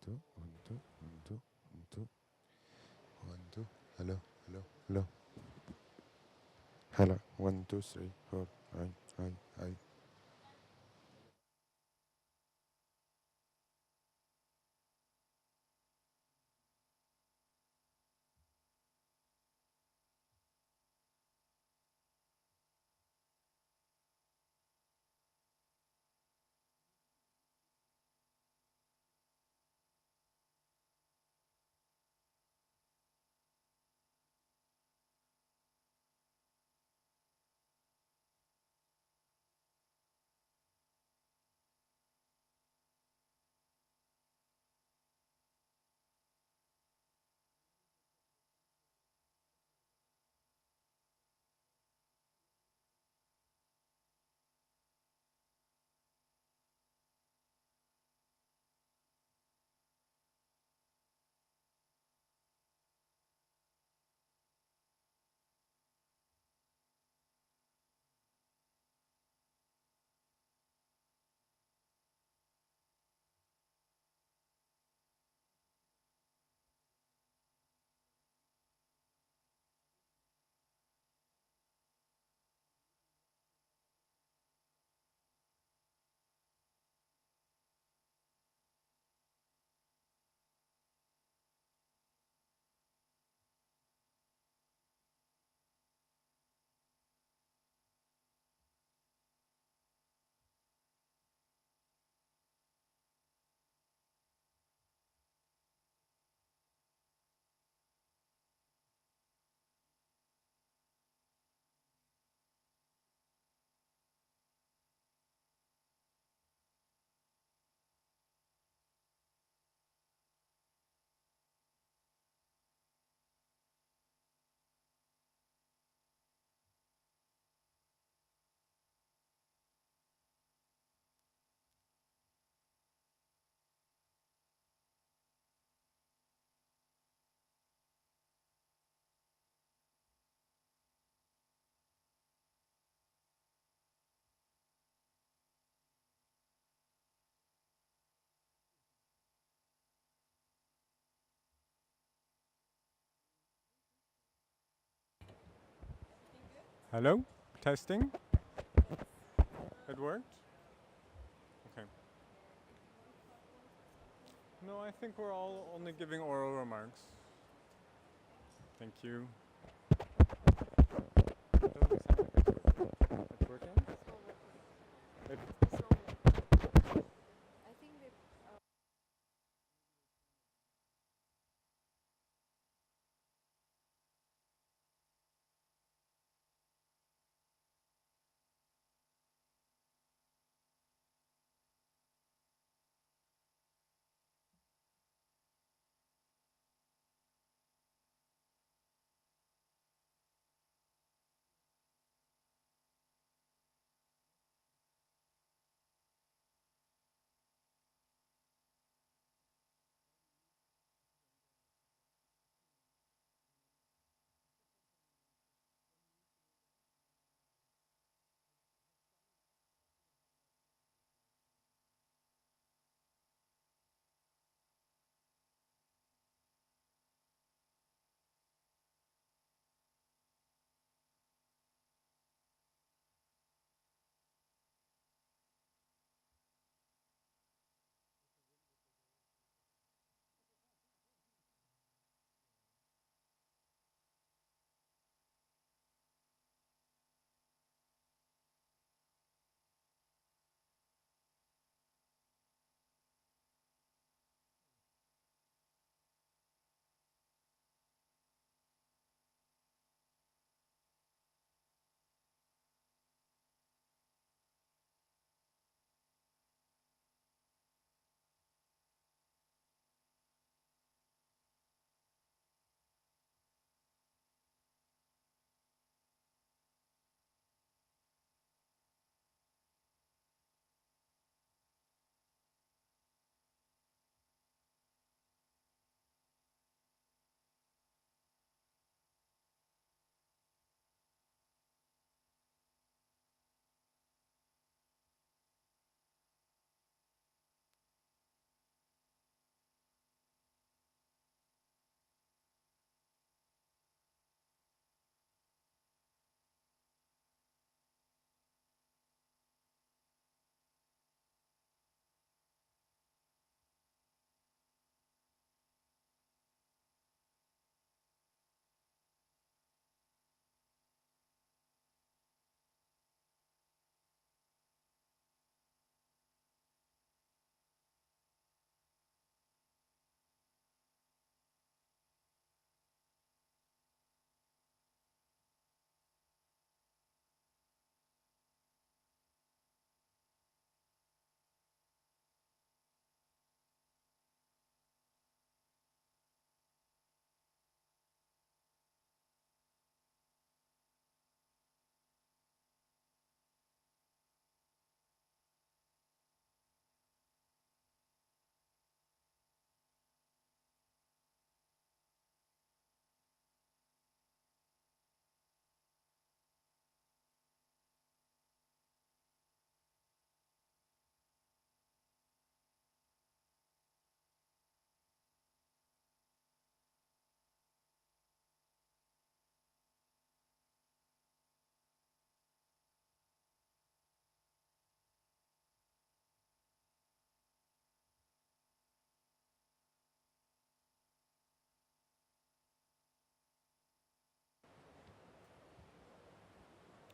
two, one, two, one, two, one, two, one, two. Hello, hello, hello. Hello. 1, 2, 3, 4. Hi. Hello? Testing? It worked? Okay. No, I think we're all only giving oral remarks. Thank you. It doesn't sound like it's working. It, I think they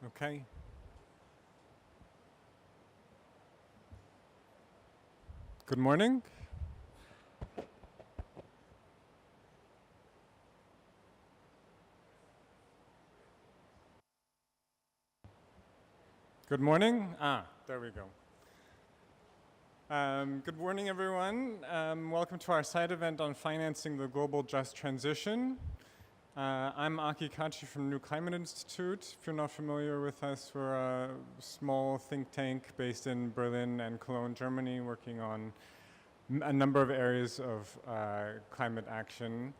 Okay. Good morning. Good morning. There we go. Good morning, everyone. Welcome to our side event on financing the global just transition. I'm Aki Kachi from NewClimate Institute. If you're not familiar with us, we're a small think tank based in Berlin and Cologne, Germany, working on a number of areas of climate action.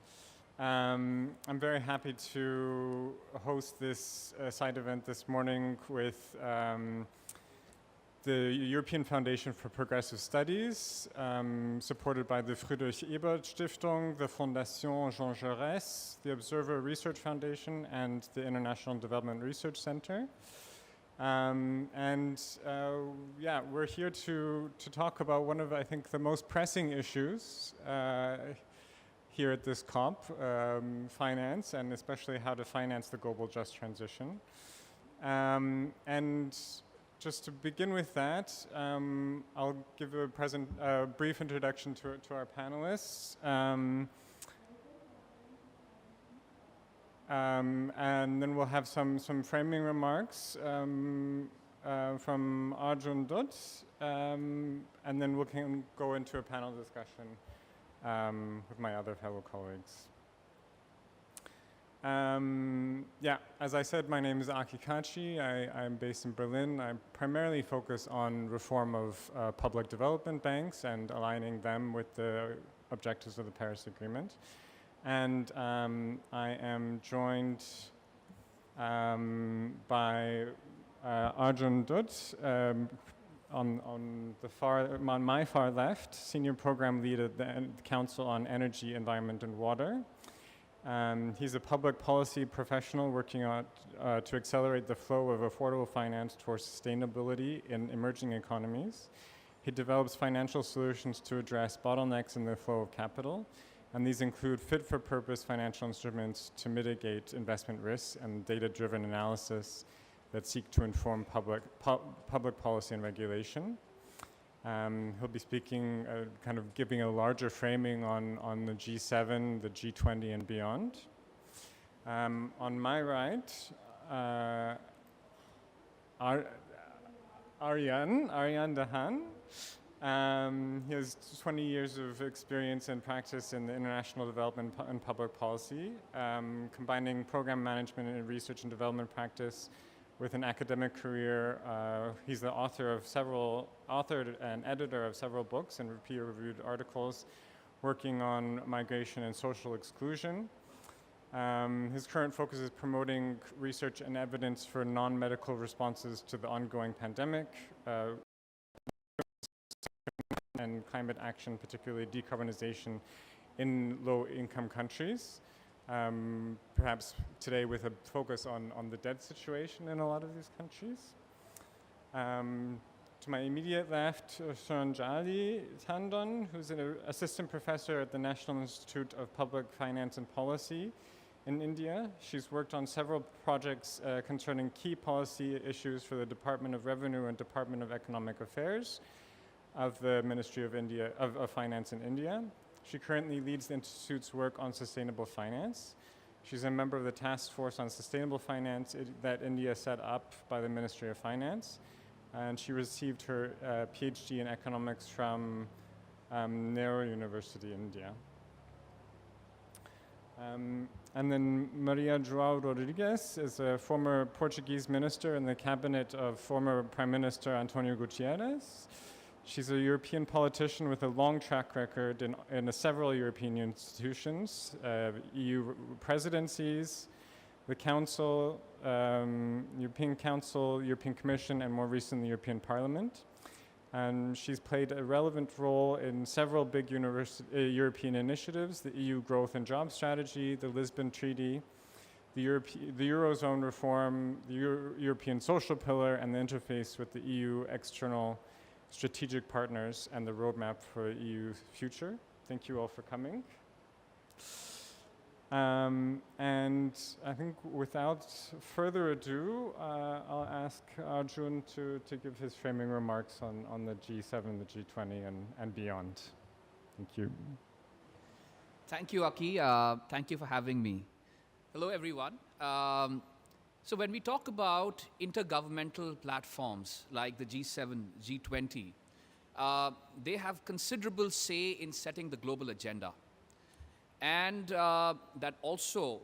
I'm very happy to host this side event this morning with the European Foundation for Progressive Studies, supported by the Friedrich Ebert Stiftung, the Fondation Jean-Jaurès, the Observer Research Foundation, and the International Development Research Center. Yeah, we're here to talk about one of, I think, the most pressing issues here at this COP, finance, and especially how to finance the global just transition. And just to begin with that, I'll give a brief introduction to our panelists. And then we'll have some framing remarks from Arjan Dutt, and then we can go into a panel discussion with my other fellow colleagues. Yeah, as I said, my name is Aki Kachi. I'm based in Berlin. I primarily focus on reform of public development banks and aligning them with the objectives of the Paris Agreement. And I am joined by Arjan Dutt on my far left, Senior Program Lead at the Council on Energy, Environment and Water. He's a public policy professional working on to accelerate the flow of affordable finance towards sustainability in emerging economies. He develops financial solutions to address bottlenecks in the flow of capital, and these include fit-for-purpose financial instruments to mitigate investment risks and data-driven analysis that seek to inform public policy and regulation. He'll be speaking, kind of giving a larger framing on the G7, the G20, and beyond. On my right, Arjan de Haan. He has 20 years of experience and practice in the international development and public policy, combining program management and research and development practice with an academic career. He's the authored and editor of several books and peer-reviewed articles working on migration and social exclusion. His current focus is promoting research and evidence for non-medical responses to the ongoing pandemic and climate action, particularly decarbonization in low-income countries. Perhaps today with a focus on the debt situation in a lot of these countries. To my immediate left, Suranjali Tandon, who's an assistant professor at the National Institute of Public Finance and Policy in India. She's worked on several projects concerning key policy issues for the Department of Revenue and Department of Economic Affairs of the Ministry of Finance in India. She currently leads the Institute's work on sustainable finance. She's a member of the Task Force on Sustainable Finance that India set up by the Ministry of Finance. And she received her PhD in economics from Nehru University, India. And then Maria João Rodrigues is a former Portuguese minister in the cabinet of former Prime Minister António Gutierrez. She's a European politician with a long track record in several European institutions, EU presidencies, the Council, European Council, European Commission, and more recently, European Parliament. And she's played a relevant role in several big European initiatives, the EU Growth and Jobs Strategy, the Lisbon Treaty, the Eurozone reform, the European Social Pillar, and the interface with the EU external strategic partners and the roadmap for the EU's future. Thank you all for coming. And I think without further ado, I'll ask Arjun to give his framing remarks on the G7, the G20, and beyond. Thank you. Thank you, Aki. Thank you for having me. Hello, everyone. So when we talk about intergovernmental platforms like the G7, G20, they have considerable say in setting the global agenda. And that also,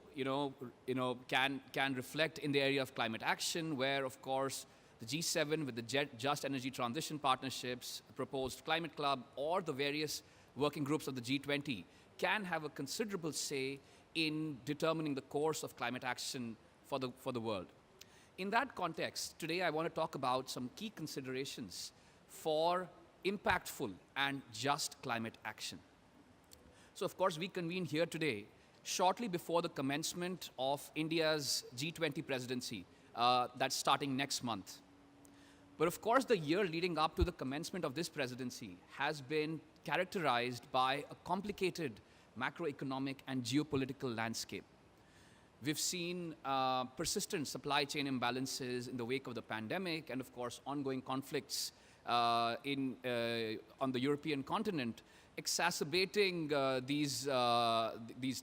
can reflect in the area of climate action, where, of course, the G7 with the Just Energy Transition Partnerships, proposed Climate Club, or the various working groups of the G20 can have a considerable say in determining the course of climate action for the world. In that context, today I want to talk about some key considerations for impactful and just climate action. So, of course, we convene here today shortly before the commencement of India's G20 presidency that's starting next month. But of course, the year leading up to the commencement of this presidency has been characterized by a complicated macroeconomic and geopolitical landscape. We've seen persistent supply chain imbalances in the wake of the pandemic, and of course, ongoing conflicts on the European continent, exacerbating these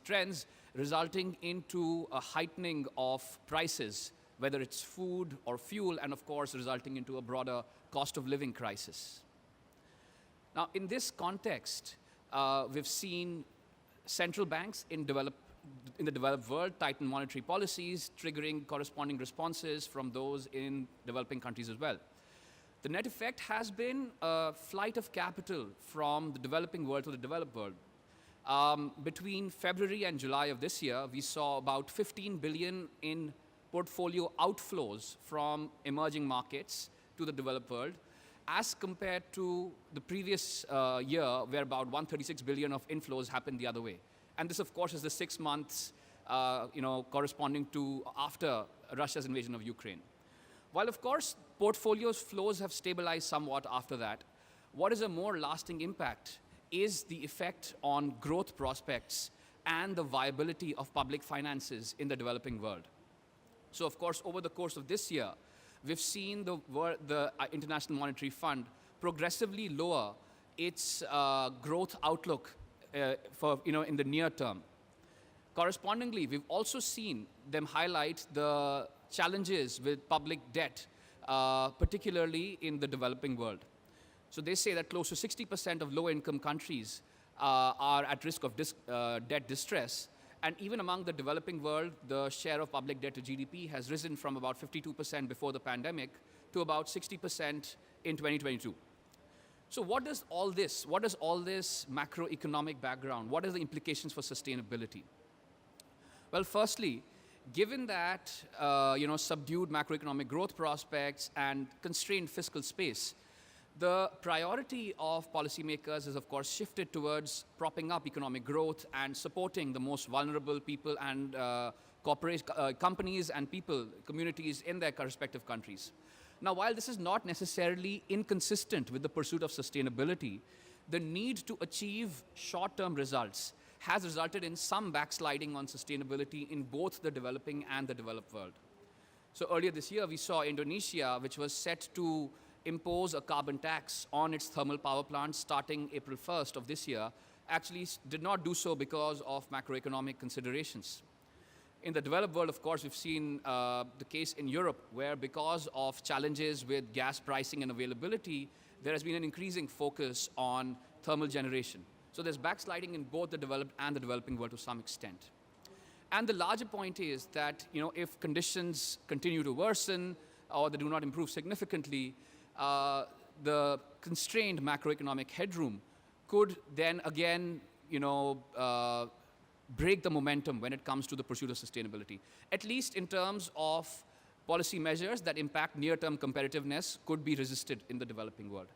trends, resulting into a heightening of prices, whether it's food or fuel, and of course resulting into a broader cost of living crisis. Now, in this context, we've seen central banks in the developed world tighten monetary policies, triggering corresponding responses from those in developing countries as well. The net effect has been a flight of capital from the developing world to the developed world. Between February and July of this year, we saw about 15 billion in portfolio outflows from emerging markets to the developed world, as compared to the previous year, where about 136 billion of inflows happened the other way. And this, of course, is the 6 months corresponding to after Russia's invasion of Ukraine. While, of course, portfolios flows have stabilized somewhat after that, what is a more lasting impact is the effect on growth prospects and the viability of public finances in the developing world. So, of course, over the course of this year, we've seen the International Monetary Fund progressively lower its growth outlook in the near term. Correspondingly, we've also seen them highlight the challenges with public debt, particularly in the developing world. So they say that close to 60% of low-income countries are at risk of debt distress. And even among the developing world, the share of public debt to GDP has risen from about 52% before the pandemic to about 60% in 2022. So what does all this macroeconomic background, what are the implications for sustainability? Well, firstly, given that subdued macroeconomic growth prospects and constrained fiscal space, the priority of policymakers has, of course, shifted towards propping up economic growth and supporting the most vulnerable people and companies and communities in their respective countries. Now, while this is not necessarily inconsistent with the pursuit of sustainability, the need to achieve short-term results has resulted in some backsliding on sustainability in both the developing and the developed world. So earlier this year, we saw Indonesia, which was set to impose a carbon tax on its thermal power plants starting April 1st of this year, actually did not do so because of macroeconomic considerations. In the developed world, of course, we've seen the case in Europe, where because of challenges with gas pricing and availability, there has been an increasing focus on thermal generation. So there's backsliding in both the developed and the developing world to some extent. And the larger point is that, if conditions continue to worsen or they do not improve significantly, the constrained macroeconomic headroom could then again, break the momentum when it comes to the pursuit of sustainability. At least in terms of policy measures that impact near-term competitiveness could be resisted in the developing world.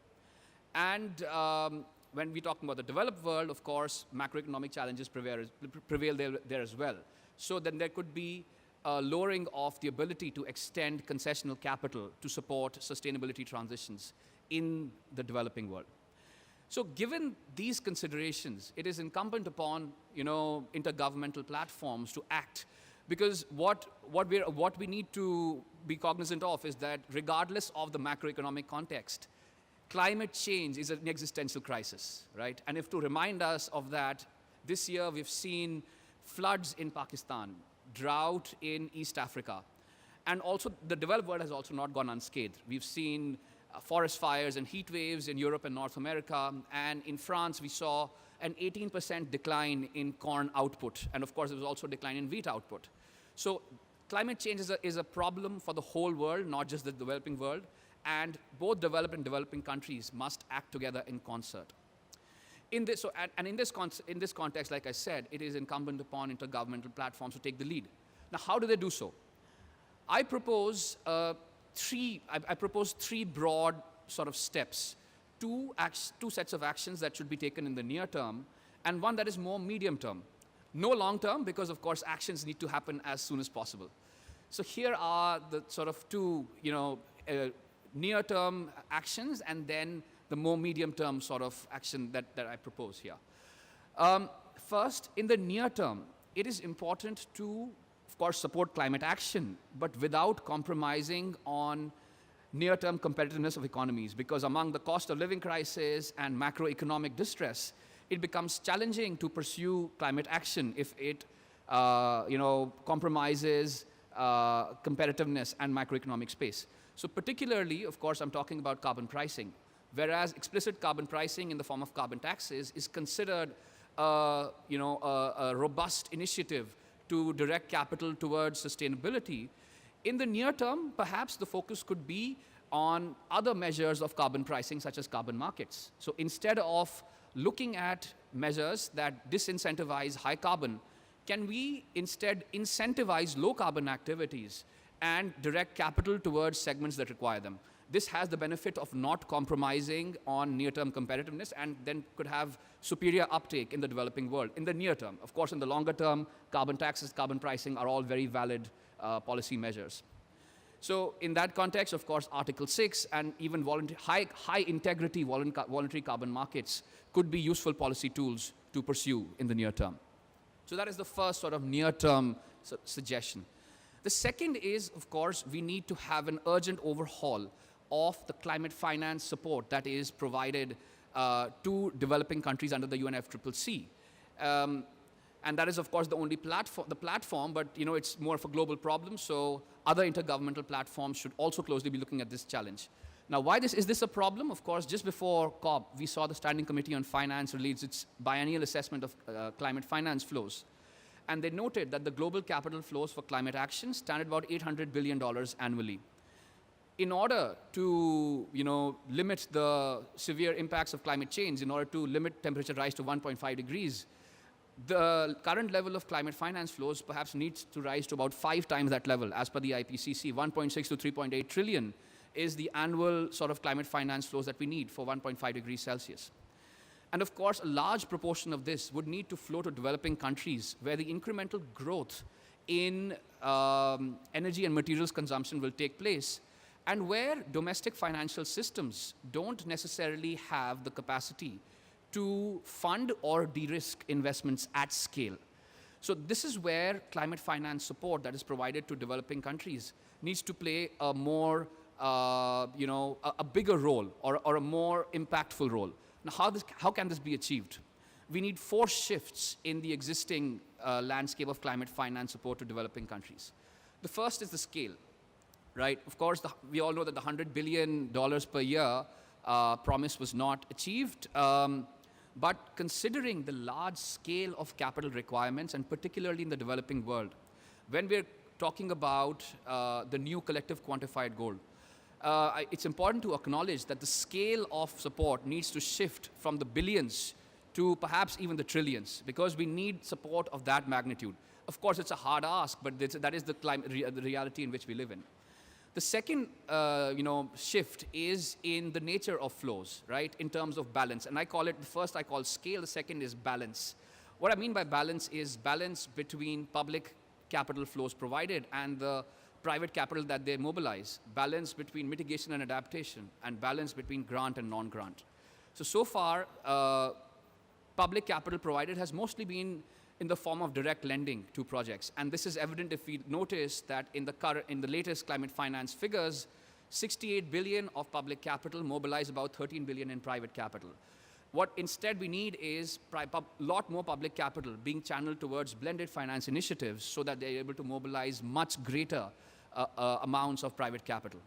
And when we talk about the developed world, of course, macroeconomic challenges prevail there as well. So then there could be a lowering of the ability to extend concessional capital to support sustainability transitions in the developing world. So given these considerations, it is incumbent upon, intergovernmental platforms to act, because what we need to be cognizant of is that regardless of the macroeconomic context, climate change is an existential crisis, right? And if to remind us of that, this year we've seen floods in Pakistan, drought in East Africa, and also the developed world has also not gone unscathed. We've seen forest fires and heat waves in Europe and North America, and in France we saw an 18% decline in corn output, and of course there was also a decline in wheat output. So climate change is a problem for the whole world, not just the developing world, and both developed and developing countries must act together in concert. In this context, like I said, it is incumbent upon intergovernmental platforms to take the lead. Now, how do they do so? I propose three broad sort of steps, two sets of actions that should be taken in the near term, and one that is more medium term. No long term, because of course actions need to happen as soon as possible. So here are the sort of two, near term actions, and then the more medium term sort of action that I propose here. First, in the near term, it is important to, of course, support climate action, but without compromising on near-term competitiveness of economies, because among the cost of living crisis and macroeconomic distress, it becomes challenging to pursue climate action if it compromises competitiveness and macroeconomic space. So particularly, of course, I'm talking about carbon pricing, whereas explicit carbon pricing in the form of carbon taxes is considered a robust initiative to direct capital towards sustainability. In the near term, perhaps the focus could be on other measures of carbon pricing, such as carbon markets. So instead of looking at measures that disincentivize high carbon, can we instead incentivize low carbon activities and direct capital towards segments that require them? This has the benefit of not compromising on near-term competitiveness, and then could have superior uptake in the developing world in the near term. Of course, in the longer term, carbon taxes, carbon pricing are all very valid policy measures. So in that context, of course, Article 6 and even high integrity voluntary carbon markets could be useful policy tools to pursue in the near term. So that is the first sort of near-term suggestion. The second is, of course, we need to have an urgent overhaul of the climate finance support that is provided to developing countries under the UNFCCC. And that is, of course, the only platform, but it's more of a global problem, so other intergovernmental platforms should also closely be looking at this challenge. Now, why is this a problem? Of course, just before COP, we saw the Standing Committee on Finance release its biennial assessment of climate finance flows. And they noted that the global capital flows for climate action stand at about $800 billion annually. In order to limit the severe impacts of climate change, in order to limit temperature rise to 1.5 degrees, the current level of climate finance flows perhaps needs to rise to about 5 times that level. As per the IPCC, 1.6 to 3.8 trillion is the annual sort of climate finance flows that we need for 1.5 degrees Celsius. And of course, a large proportion of this would need to flow to developing countries where the incremental growth in energy and materials consumption will take place, and where domestic financial systems don't necessarily have the capacity to fund or de-risk investments at scale. So this is where climate finance support that is provided to developing countries needs to play a more, a bigger role or a more impactful role. Now, how can this be achieved? We need 4 shifts in the existing landscape of climate finance support to developing countries. The first is the scale, right? Of course, we all know that the $100 billion per year promise was not achieved. But considering the large scale of capital requirements, and particularly in the developing world, when we're talking about the new collective quantified goal, it's important to acknowledge that the scale of support needs to shift from the billions to perhaps even the trillions, because we need support of that magnitude. Of course, it's a hard ask, but that is the reality in which we live in. The second, shift is in the nature of flows, right, in terms of balance. And the first I call scale, the second is balance. What I mean by balance is balance between public capital flows provided and the private capital that they mobilize, balance between mitigation and adaptation, and balance between grant and non-grant. So far, public capital provided has mostly been in the form of direct lending to projects. And this is evident if we notice that in the latest climate finance figures, 68 billion of public capital mobilized about 13 billion in private capital. What instead we need is a lot more public capital being channeled towards blended finance initiatives so that they're able to mobilize much greater amounts of private capital.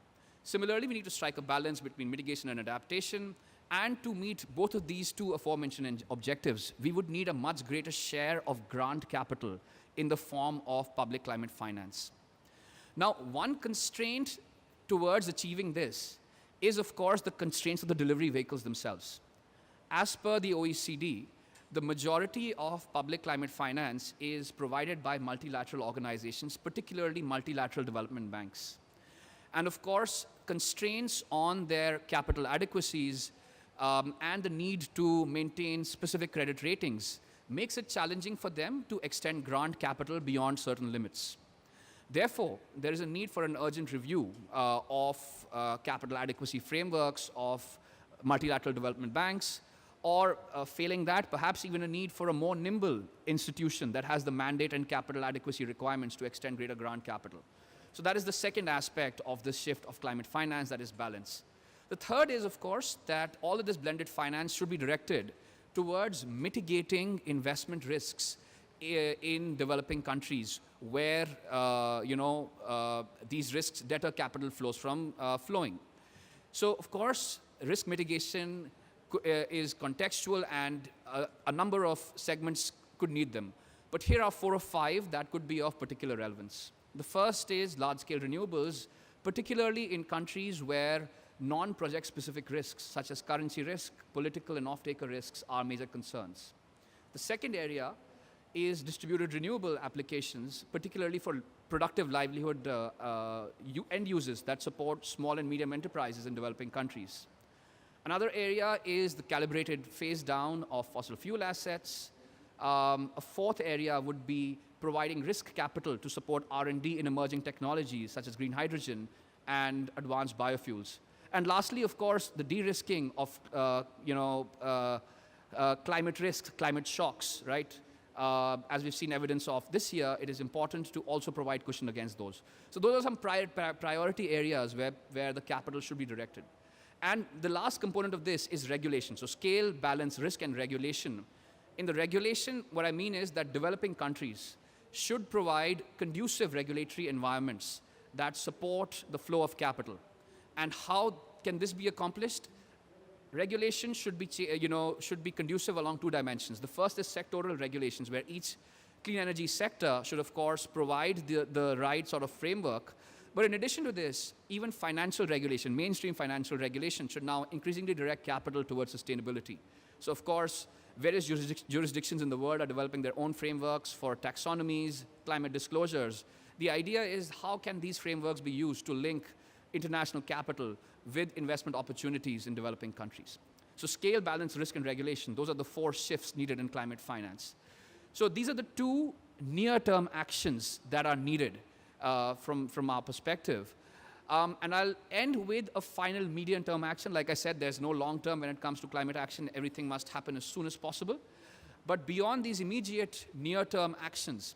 Similarly, we need to strike a balance between mitigation and adaptation. And to meet both of these two aforementioned objectives, we would need a much greater share of grant capital in the form of public climate finance. Now, one constraint towards achieving this is, of course, the constraints of the delivery vehicles themselves. As per the OECD, the majority of public climate finance is provided by multilateral organizations, particularly multilateral development banks. And of course, constraints on their capital adequacies and the need to maintain specific credit ratings makes it challenging for them to extend grant capital beyond certain limits. Therefore, there is a need for an urgent review of capital adequacy frameworks of multilateral development banks, or failing that, perhaps even a need for a more nimble institution that has the mandate and capital adequacy requirements to extend greater grant capital. So that is the second aspect of this shift of climate finance, that is balance. The third is, of course, that all of this blended finance should be directed towards mitigating investment risks in developing countries where, these risks deter capital flows from flowing. So, of course, risk mitigation is contextual, and a number of segments could need them. But here are 4 or 5 that could be of particular relevance. The first is large-scale renewables, particularly in countries where non-project specific risks, such as currency risk, political and off-taker risks, are major concerns. The second area is distributed renewable applications, particularly for productive livelihood end users that support small and medium enterprises in developing countries. Another area is the calibrated phase down of fossil fuel assets. A fourth area would be providing risk capital to support R&D in emerging technologies such as green hydrogen and advanced biofuels. And lastly, of course, the de-risking of climate risks, climate shocks, right? As we've seen evidence of this year, it is important to also provide cushion against those. So those are some priority areas where the capital should be directed. And the last component of this is regulation. So scale, balance, risk, and regulation. In the regulation, what I mean is that developing countries should provide conducive regulatory environments that support the flow of capital. And how can this be accomplished? Regulation should be conducive along 2 dimensions. The first is sectoral regulations, where each clean energy sector should, of course, provide the right sort of framework. But in addition to this, even financial regulation, mainstream financial regulation, should now increasingly direct capital towards sustainability. So, of course, various jurisdictions in the world are developing their own frameworks for taxonomies, climate disclosures. The idea is, how can these frameworks be used to link international capital with investment opportunities in developing countries? So scale, balance, risk, and regulation, those are the 4 shifts needed in climate finance. So these are the 2 near-term actions that are needed from our perspective. And I'll end with a final medium-term action. Like I said, there's no long-term when it comes to climate action. Everything must happen as soon as possible. But beyond these immediate near-term actions,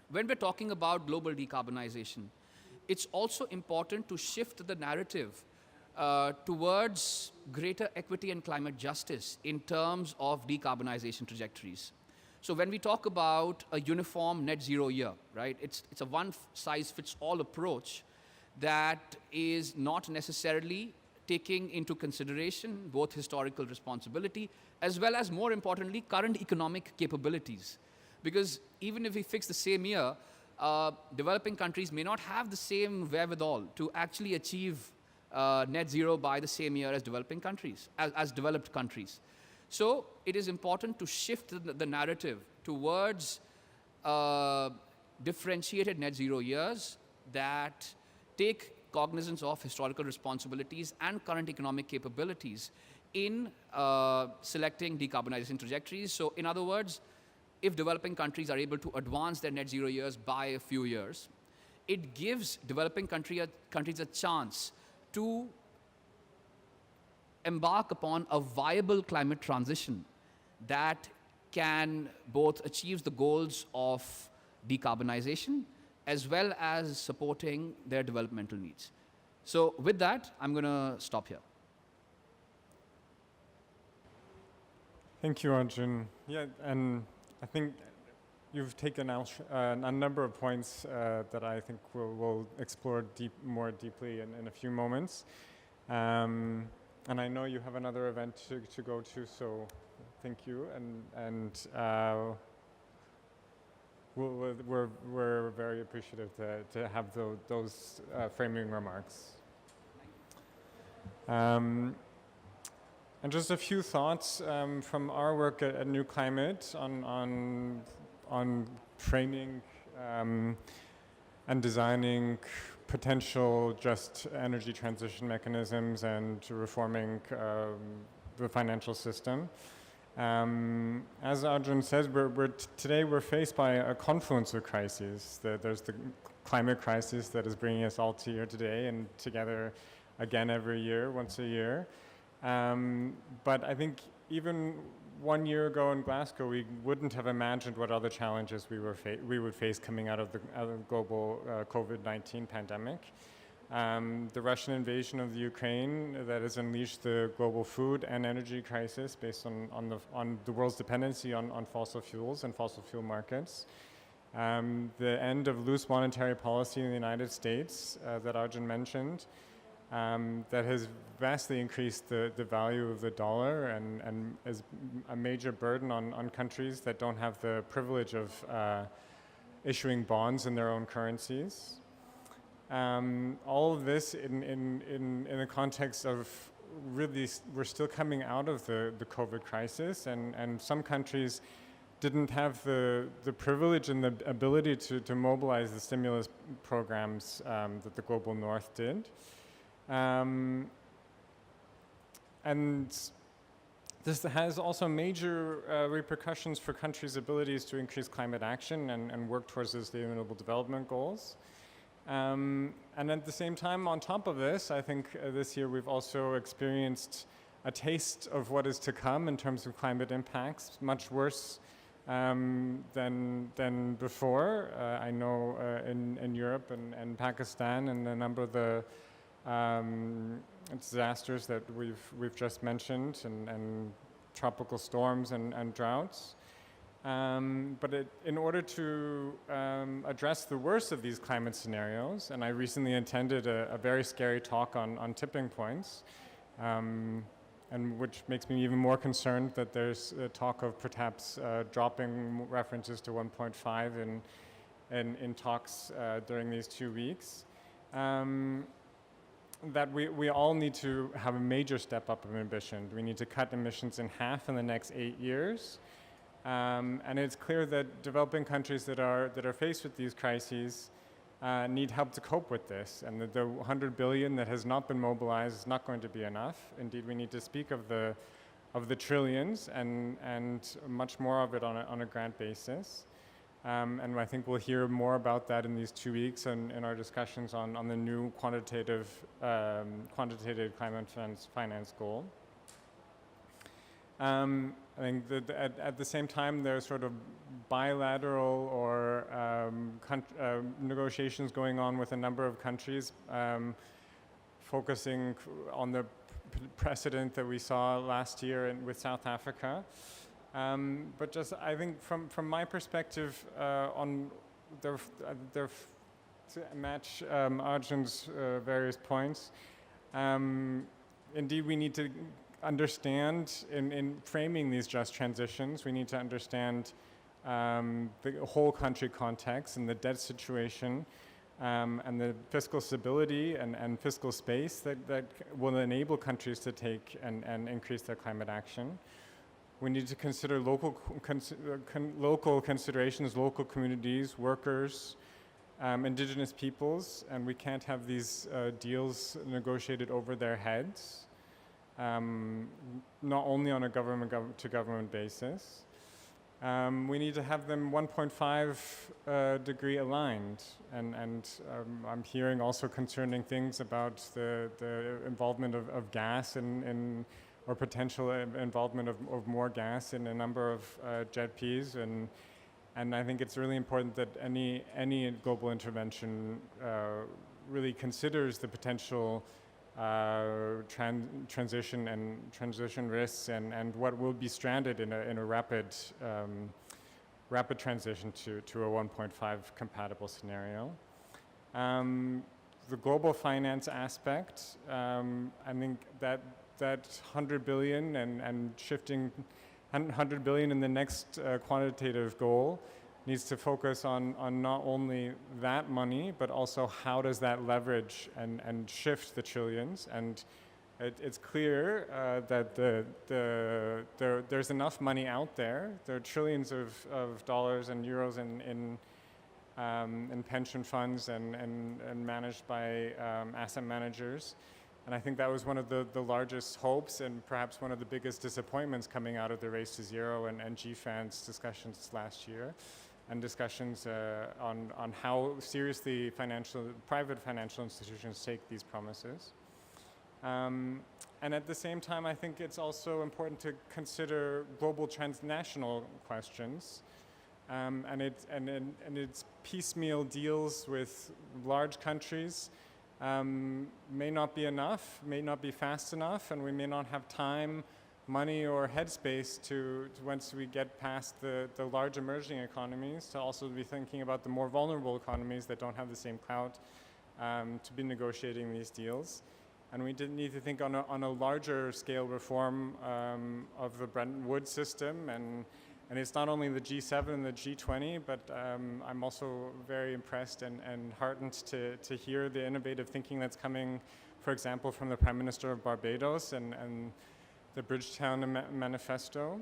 when we're talking about global decarbonization, it's also important to shift the narrative towards greater equity and climate justice in terms of decarbonization trajectories. So when we talk about a uniform net zero year, right, it's a one-size-fits-all approach that is not necessarily taking into consideration both historical responsibility as well as, more importantly, current economic capabilities. Because even if we fix the same year, developing countries may not have the same wherewithal to actually achieve net zero by the same year as developing countries, as developed countries. So it is important to shift the narrative towards differentiated net zero years that take cognizance of historical responsibilities and current economic capabilities in selecting decarbonization trajectories. So in other words, if developing countries are able to advance their net zero years by a few years, it gives developing countries a chance to embark upon a viable climate transition that can both achieve the goals of decarbonization as well as supporting their developmental needs. So with that, I'm going to stop here. Thank you, Arjan. Yeah, and I think you've taken out a number of points that I think we'll explore more deeply in a few moments. And I know you have another event to go to, so thank you. And we're very appreciative to have those framing remarks. And just a few thoughts from our work at NewClimate on framing and designing potential just energy transition mechanisms and reforming the financial system. As Arjan says, today we're faced by a confluence of crises. There's the climate crisis that is bringing us all here today and together again every year, once a year. But I think even 1 year ago in Glasgow, we wouldn't have imagined what other challenges we would face coming out of the global COVID-19 pandemic. The Russian invasion of the Ukraine that has unleashed the global food and energy crisis based on the world's dependency on fossil fuels and fossil fuel markets. The end of loose monetary policy in the United States that Arjan mentioned. That has vastly increased the value of the dollar and is a major burden on countries that don't have the privilege of issuing bonds in their own currencies. All of this in the context of really we're still coming out of the COVID crisis and some countries didn't have the privilege and the ability to mobilize the stimulus programs that the global north did. And this has also major repercussions for countries' abilities to increase climate action and work towards the Sustainable Development Goals. And at the same time, on top of this, I think this year we've also experienced a taste of what is to come in terms of climate impacts, much worse than before. I know in Europe and Pakistan and a number of the disasters that we've just mentioned and tropical storms and droughts. But in order to address the worst of these climate scenarios, and I recently attended a very scary talk on tipping points, and which makes me even more concerned that there's a talk of perhaps dropping references to 1.5 in talks during these 2 weeks. That we all need to have a major step up of ambition. We need to cut emissions in half in the next 8 years. And it's clear that developing countries that are faced with these crises need help to cope with this, and that the 100 billion that has not been mobilized is not going to be enough. Indeed, we need to speak of the trillions and much more of it on a grant basis. And I think we'll hear more about that in these 2 weeks and in our discussions on the new quantitative climate finance goal. I think that at the same time, there's sort of bilateral or negotiations going on with a number of countries, focusing on the precedent that we saw last year with South Africa. But just, I think from my perspective, on to match Arjan's various points, indeed we need to understand in framing these just transitions, we need to understand the whole country context and the debt situation and the fiscal stability and fiscal space that will enable countries to take and increase their climate action. We need to consider local considerations, local communities, workers, indigenous peoples, and we can't have these deals negotiated over their heads, not only on a government-to-government basis. We need to have them 1.5 degree aligned, and I'm hearing also concerning things about the involvement of gas or potential involvement of more gas in a number of JETPs, and I think it's really important that any global intervention really considers the potential transition risks and what will be stranded in a rapid transition to a 1.5 compatible scenario. The global finance aspect, I think that 100 billion and shifting 100 billion in the next quantitative goal needs to focus on not only that money, but also how does that leverage and shift the trillions. And it's clear that there's enough money out there. There are trillions of dollars and euros in pension funds and managed by asset managers. And I think that was one of the largest hopes and perhaps one of the biggest disappointments coming out of the Race to Zero and GFAN's discussions last year, and discussions on how seriously private financial institutions take these promises. And at the same time, I think it's also important to consider global transnational questions. And its piecemeal deals with large countries may not be enough, may not be fast enough, and we may not have time, money, or headspace to once we get past the large emerging economies, to also be thinking about the more vulnerable economies that don't have the same clout to be negotiating these deals. And we did need to think on a larger scale reform of the Bretton Woods system, and it's not only the G7 and the G20, but I'm also very impressed and heartened to hear the innovative thinking that's coming, for example, from the Prime Minister of Barbados and the Bridgetown Manifesto.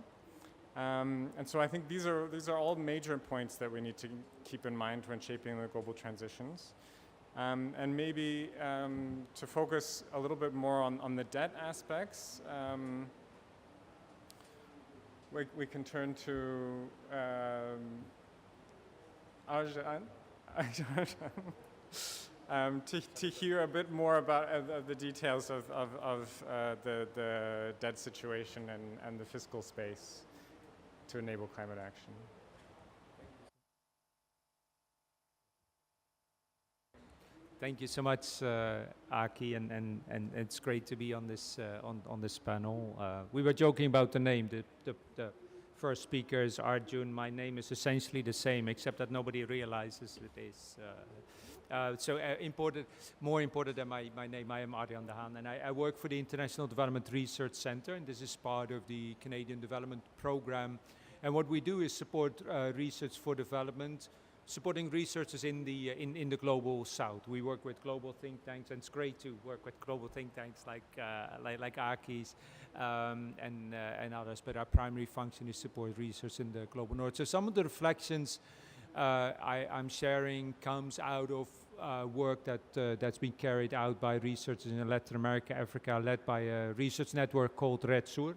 And so I think these are all major points that we need to keep in mind when shaping the global transitions. And maybe to focus a little bit more on the debt aspects, we can turn to Arjan to hear a bit more about the details of the debt situation and the fiscal space to enable climate action. Thank you so much, Aki, and it's great to be on this panel. We were joking about the name. The first speaker is Arjun. My name is essentially the same, except that nobody realizes it is. More important than my name, I am Arjan de Haan, and I work for the International Development Research Center, and this is part of the Canadian Development Program. And what we do is support research for development, supporting researchers in the global south. We work with global think tanks, and it's great to work with global think tanks like Aki's and others. But our primary function is support research in the global north. So some of the reflections I'm sharing comes out of work that's been carried out by researchers in Latin America, Africa, led by a research network called Roeser.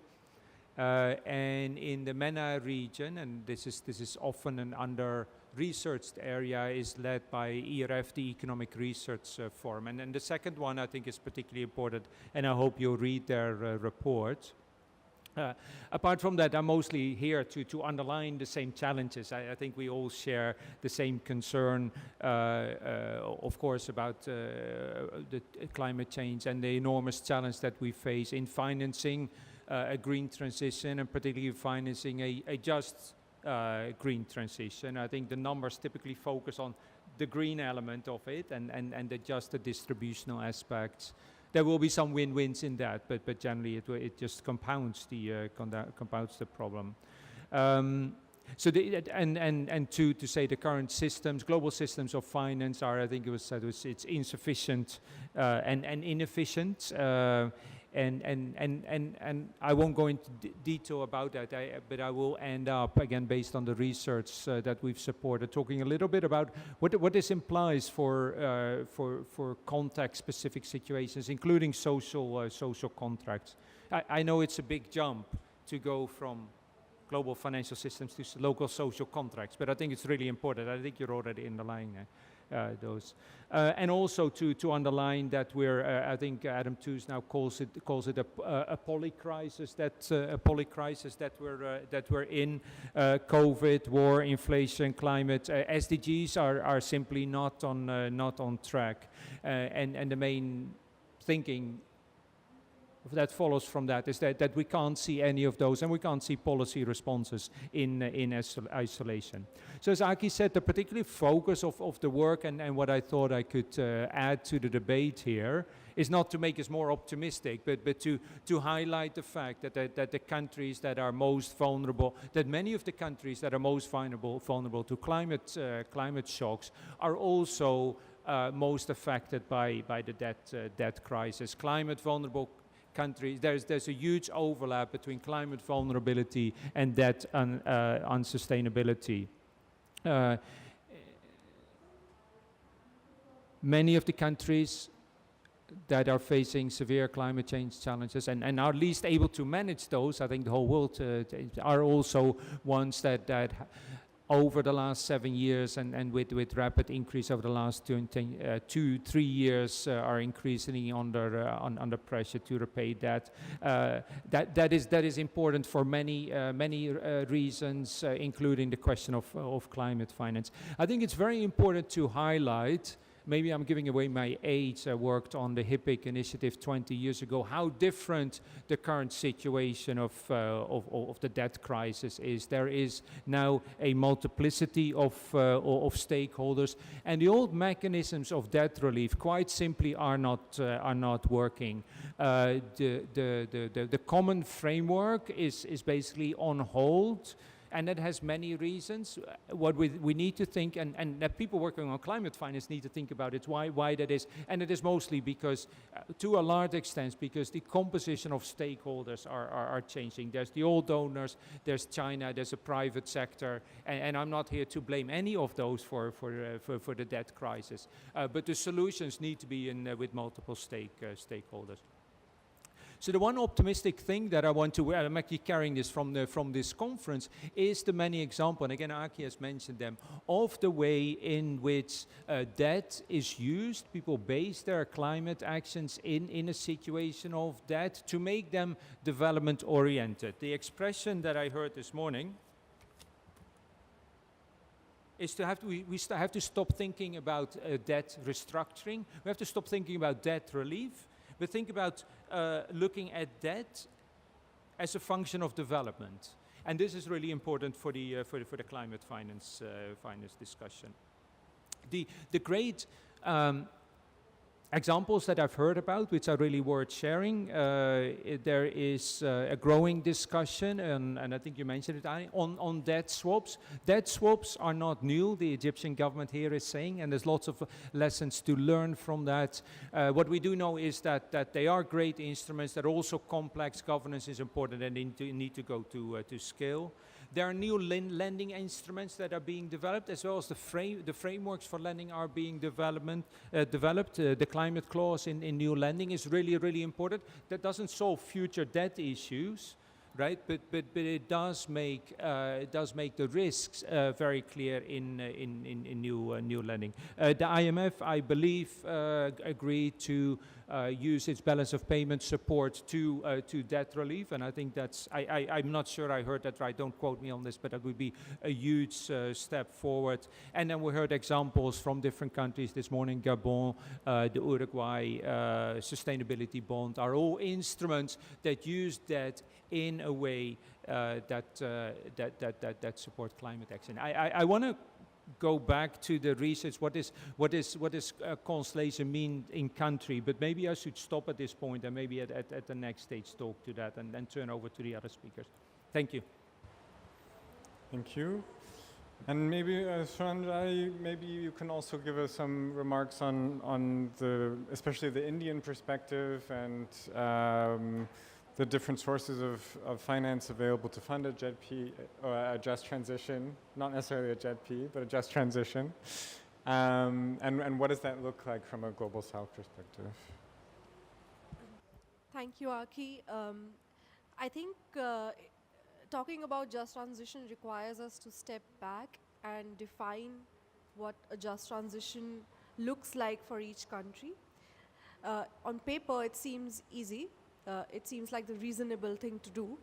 And in the MENA region, and this is often an under-researched area, is led by ERF, the Economic Research Forum. And then the second one I think is particularly important, and I hope you'll read their report. Apart from that, I'm mostly here to underline the same challenges. I think we all share the same concern, of course, about the climate change and the enormous challenge that we face in financing a green transition, and particularly financing a just green transition. I think the numbers typically focus on the green element of it and just the distributional aspects. There will be some win-wins in that, but generally it just compounds the problem. So to say the current systems, global systems of finance are, I think it was said, it's insufficient and inefficient. And I won't go into detail about that, but I will end up, again, based on the research that we've supported, talking a little bit about what this implies for context-specific situations, including social contracts. I know it's a big jump to go from global financial systems to local social contracts. But I think it's really important. I think you're already underlying those. And also to underline that I think Adam Tooze now calls it a polycrisis. A polycrisis that we're in. COVID, war, inflation, climate. SDGs are simply not on track. And the main thinking that follows from that is that we can't see any of those, and we can't see policy responses in isolation. So as Aki said, the particular focus of the work and what I thought I could add to the debate here is not to make us more optimistic, but to highlight the fact that the countries that are most vulnerable, that many of the countries that are most vulnerable to climate shocks are also most affected by the debt crisis. Climate vulnerable countries, there's a huge overlap between climate vulnerability and debt unsustainability. Many of the countries that are facing severe climate change challenges and are least able to manage those, I think the whole world are also ones that over the last 7 years and with rapid increase over the last 2-3 years are increasingly under pressure to repay debt. That is important for many reasons, including the question of climate finance. I think it's very important to highlight. Maybe I'm giving away my age. I worked on the HIPIC initiative 20 years ago. How different the current situation of the debt crisis is. There is now a multiplicity of stakeholders, and the old mechanisms of debt relief quite simply are not working. The common framework is basically on hold. And that has many reasons. What we need to think, and that people working on climate finance need to think about it, why that is. And it is mostly because, to a large extent, because the composition of stakeholders are changing. There's the old donors, there's China, there's a private sector, and I'm not here to blame any of those for the debt crisis. But the solutions need to be with multiple stakeholders. So the one optimistic thing that I want to, I'm actually carrying this from this conference, is the many examples, and again Aki has mentioned them, of the way in which debt is used. People base their climate actions in a situation of debt to make them development oriented. The expression that I heard this morning is we have to stop thinking about debt restructuring. We have to stop thinking about debt relief. But think about looking at debt as a function of development, and this is really important for the climate finance discussion. The great examples that I've heard about, which are really worth sharing, there is a growing discussion, and I think you mentioned it, on debt swaps. Debt swaps are not new, the Egyptian government here is saying, and there's lots of lessons to learn from that. What we do know is that they are great instruments, that also complex governance is important and need to go to scale. There are new lending instruments that are being developed, as well as the frameworks for lending are being developed. The climate clause in new lending is really, really important. That doesn't solve future debt issues, right? But it does make the risks very clear in new lending. The IMF, I believe, agreed to use its balance of payment support to debt relief, and I think that's, I'm not sure I heard that right, don't quote me on this, but that would be a huge step forward. And then we heard examples from different countries this morning. Gabor, the Uruguay sustainability bond are all instruments that use debt in a way that support climate action. I want to go back to the research. What does constellation mean in country? But maybe I should stop at this point and maybe at the next stage talk to that and then turn over to the other speakers. Thank you. Thank you. And maybe Suranjali, maybe you can also give us some remarks on especially the Indian perspective and the different sources of finance available to fund a JETP, or a just transition, not necessarily a JETP, but a just transition. And what does that look like from a Global South perspective? Thank you, Aki. I think talking about just transition requires us to step back and define what a just transition looks like for each country. On paper, it seems easy. It seems like the reasonable thing to do.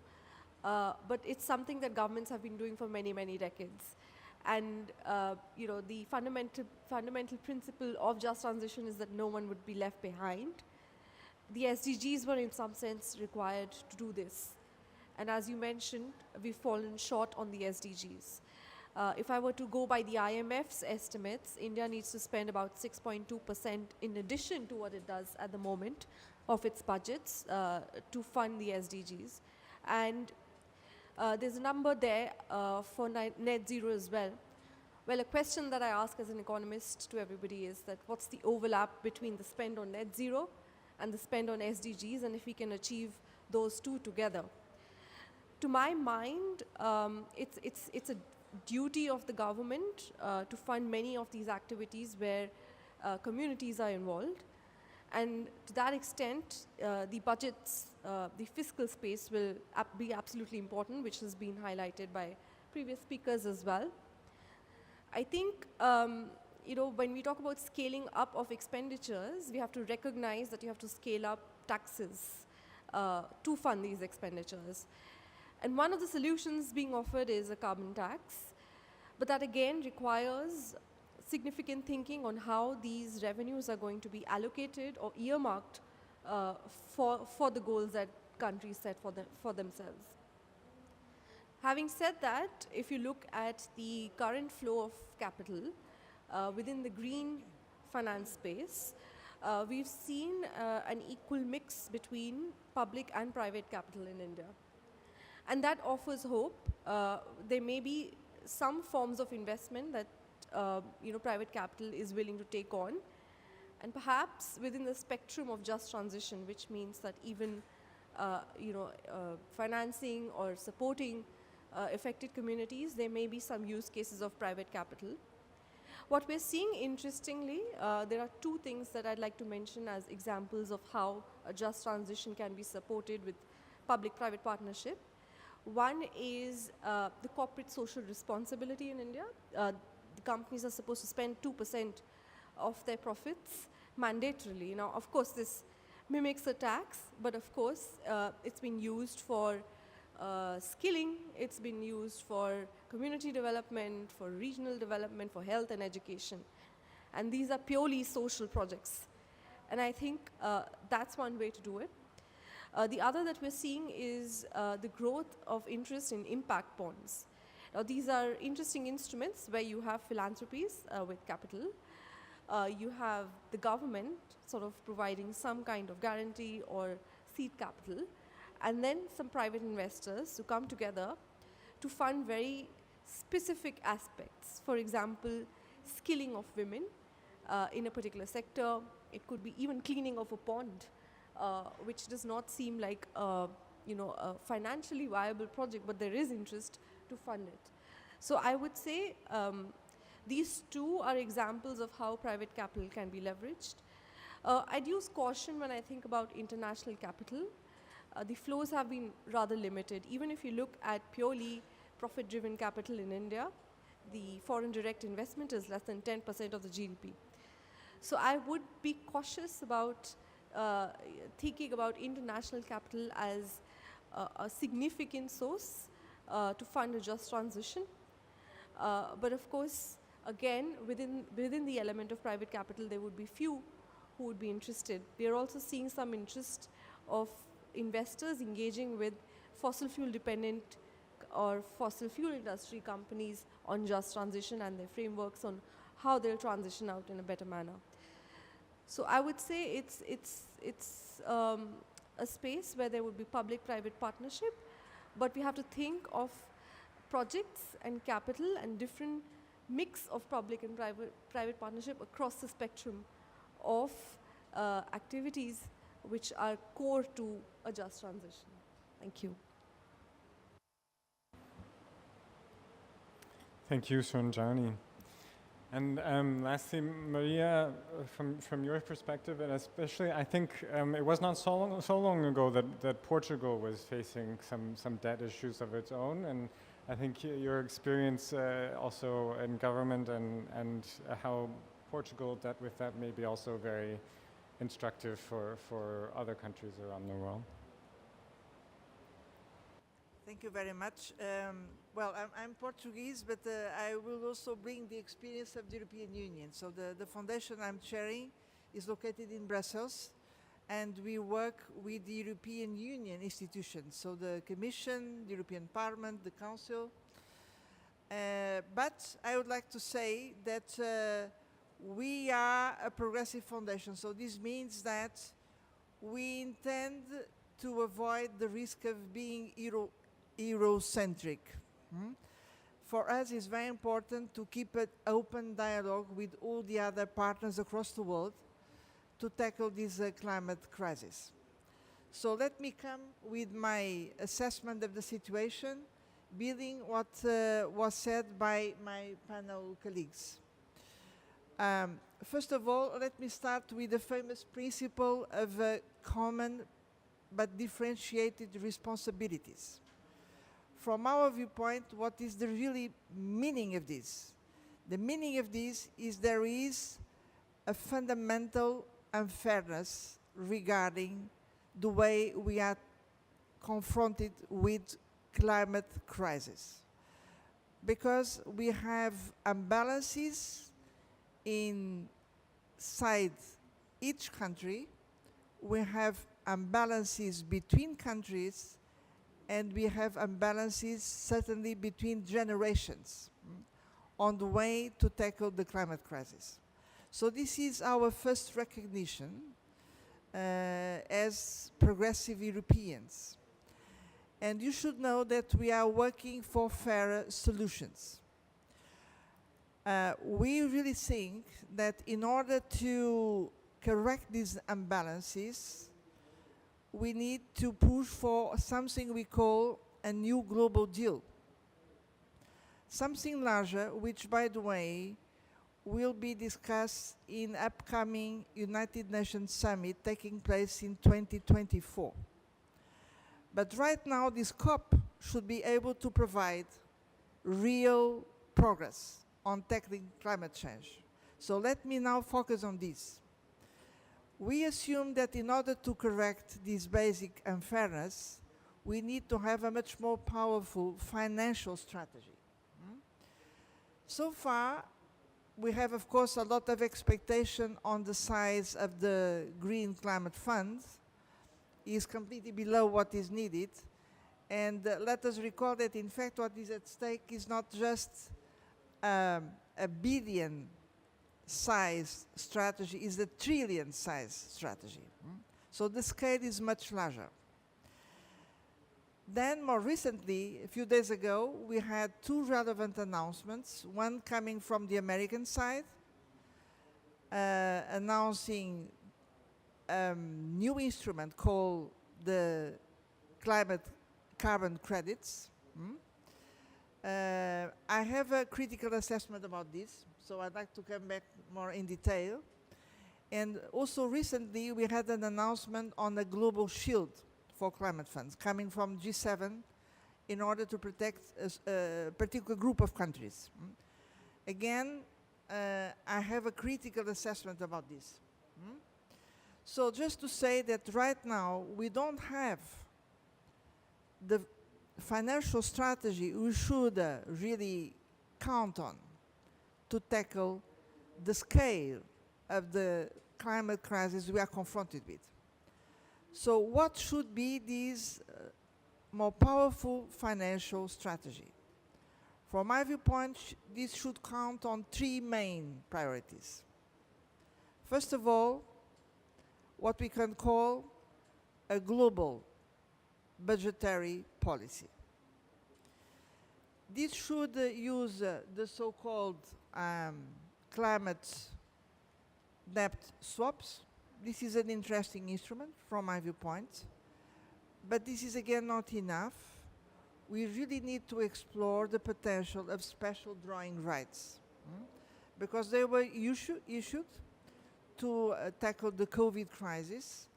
But it's something that governments have been doing for many, many decades. And the fundamental principle of just transition is that no one would be left behind. The SDGs were in some sense required to do this. And as you mentioned, we've fallen short on the SDGs. If I were to go by the IMF's estimates, India needs to spend about 6.2% in addition to what it does at the moment of its budgets to fund the SDGs. And there's a number there for net zero as well. Well, a question that I ask as an economist to everybody is that what's the overlap between the spend on net zero and the spend on SDGs, and if we can achieve those two together? To my mind, it's a duty of the government to fund many of these activities where communities are involved. And to that extent, the budgets, the fiscal space will be absolutely important, which has been highlighted by previous speakers as well. I think, when we talk about scaling up of expenditures, we have to recognize that you have to scale up taxes to fund these expenditures. And one of the solutions being offered is a carbon tax, but that again requires significant thinking on how these revenues are going to be allocated or earmarked for the goals that countries set for themselves. Having said that, if you look at the current flow of capital within the green finance space, we've seen an equal mix between public and private capital in India. And that offers hope. There may be some forms of investment that private capital is willing to take on. And perhaps within the spectrum of just transition, which means that even financing or supporting affected communities, there may be some use cases of private capital. What we're seeing, interestingly, there are two things that I'd like to mention as examples of how a just transition can be supported with public-private partnership. One is the corporate social responsibility in India. The companies are supposed to spend 2% of their profits mandatorily. Now, of course, this mimics a tax, but of course, it's been used for skilling, it's been used for community development, for regional development, for health and education. And these are purely social projects. And I think that's one way to do it. The other that we're seeing is the growth of interest in impact bonds. Now, these are interesting instruments where you have philanthropies with capital. You have the government sort of providing some kind of guarantee or seed capital, and then some private investors who come together to fund very specific aspects. For example, skilling of women in a particular sector. It could be even cleaning of a pond, which does not seem like a financially viable project, but there is interest to fund it. So I would say these two are examples of how private capital can be leveraged. I'd use caution when I think about international capital. The flows have been rather limited. Even if you look at purely profit-driven capital in India, the foreign direct investment is less than 10% of the GDP. So I would be cautious about thinking about international capital as a significant source to fund a just transition. But of course, again, within the element of private capital, there would be few who would be interested. We are also seeing some interest of investors engaging with fossil fuel dependent or fossil fuel industry companies on just transition and their frameworks on how they'll transition out in a better manner. So I would say it's a space where there would be public-private partnership, but we have to think of projects and capital and different mix of public and private partnership across the spectrum of activities which are core to a just transition. Thank you. Thank you, Suranjali. And lastly, Maria, from your perspective, and especially, I think it was not so long ago that Portugal was facing some debt issues of its own, and I think your experience also in government and how Portugal dealt with that may be also very instructive for other countries around the world. Thank you very much. Well, I'm Portuguese, but I will also bring the experience of the European Union. So the foundation I'm chairing is located in Brussels, and we work with the European Union institutions, so the Commission, the European Parliament, the Council. But I would like to say that we are a progressive foundation, so this means that we intend to avoid the risk of being Eurocentric. For us, it's very important to keep an open dialogue with all the other partners across the world to tackle this climate crisis. So let me come with my assessment of the situation, building what was said by my panel colleagues. First of all, let me start with the famous principle of common but differentiated responsibilities. From our viewpoint, what is the really meaning of this? The meaning of this is there is a fundamental unfairness regarding the way we are confronted with climate crisis. Because we have imbalances inside each country, we have imbalances between countries, and we have imbalances certainly between generations on the way to tackle the climate crisis. So this is our first recognition as progressive Europeans. And you should know that we are working for fairer solutions. We really think that in order to correct these imbalances, we need to push for something we call a new global deal. Something larger, which, by the way, will be discussed in upcoming United Nations Summit taking place in 2024. But right now, this COP should be able to provide real progress on tackling climate change. So let me now focus on this. We assume that in order to correct this basic unfairness, we need to have a much more powerful financial strategy. So far, we have, of course, a lot of expectation on the size of the Green Climate Fund. Is completely below what is needed. And let us recall that, in fact, what is at stake is not just a billion size strategy, is a trillion size strategy. So the scale is much larger. Then more recently, a few days ago, we had two relevant announcements, one coming from the American side, announcing a new instrument called the climate carbon credits. I have a critical assessment about this, so I'd like to come back more in detail. And also recently we had an announcement on a global shield for climate funds coming from G7 in order to protect a particular group of countries. Again, I have a critical assessment about this. So just to say that right now we don't have the financial strategy we should really count on to tackle the scale of the climate crisis we are confronted with. So what should be this more powerful financial strategy? From my viewpoint, this should count on three main priorities. First of all, what we can call a global budgetary policy. This should use the so-called climate debt swaps. This is an interesting instrument from my viewpoint, but this is again not enough. We really need to explore the potential of special drawing rights. because they were issued to tackle the COVID crisis,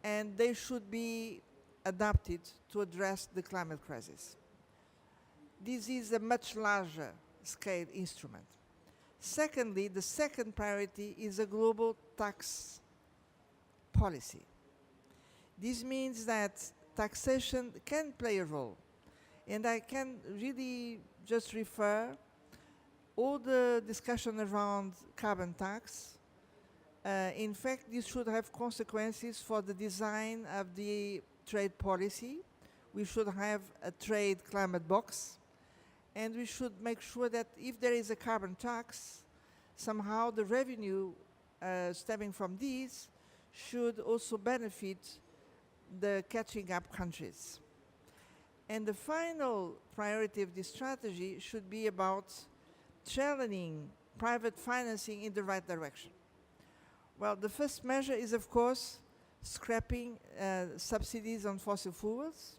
and they should be adapted to address the climate crisis. This is a much larger scale instrument. Secondly, the second priority is a global tax policy. This means that taxation can play a role, and I can really just refer all the discussion around carbon tax. In fact, this should have consequences for the design of the trade policy. We should have a trade climate box, and we should make sure that if there is a carbon tax, somehow the revenue stemming from these should also benefit the catching up countries. And the final priority of this strategy should be about channeling private financing in the right direction. Well, the first measure is, of course, scrapping subsidies on fossil fuels.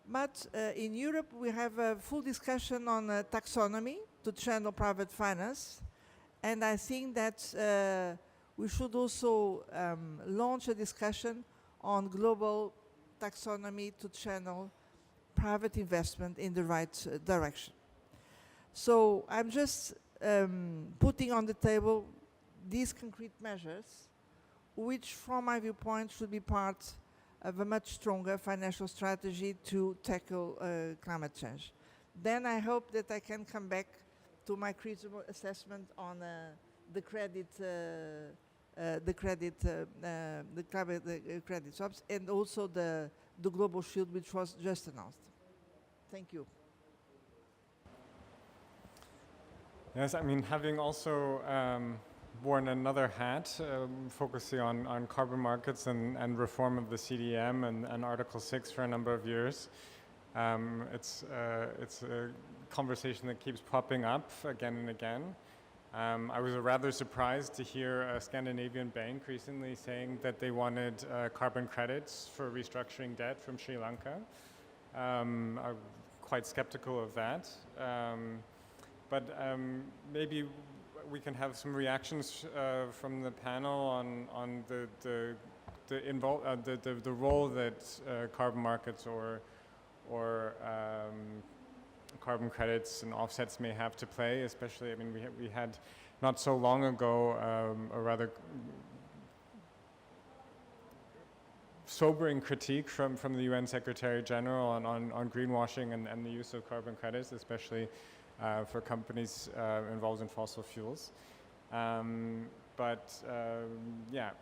But in Europe, we have a full discussion on taxonomy to channel private finance. And I think that we should also launch a discussion on global taxonomy to channel private investment in the right direction. So I'm just putting on the table these concrete measures, which from my viewpoint should be part of a much stronger financial strategy to tackle climate change. Then I hope that I can come back to my critical assessment on the credit swaps, and also the global shield, which was just announced. Thank you. Yes, I mean, having also worn another hat, focusing on carbon markets and reform of the CDM and Article 6 for a number of years, it's a conversation that keeps popping up again and again. I was rather surprised to hear a Scandinavian bank recently saying that they wanted carbon credits for restructuring debt from Sri Lanka. I'm quite skeptical of that. But maybe we can have some reactions from the panel on the role that carbon markets or carbon credits and offsets may have to play. Especially, I mean, we had not so long ago a rather sobering critique from the UN Secretary General on greenwashing and the use of carbon credits, especially for companies involved in fossil fuels. Yeah,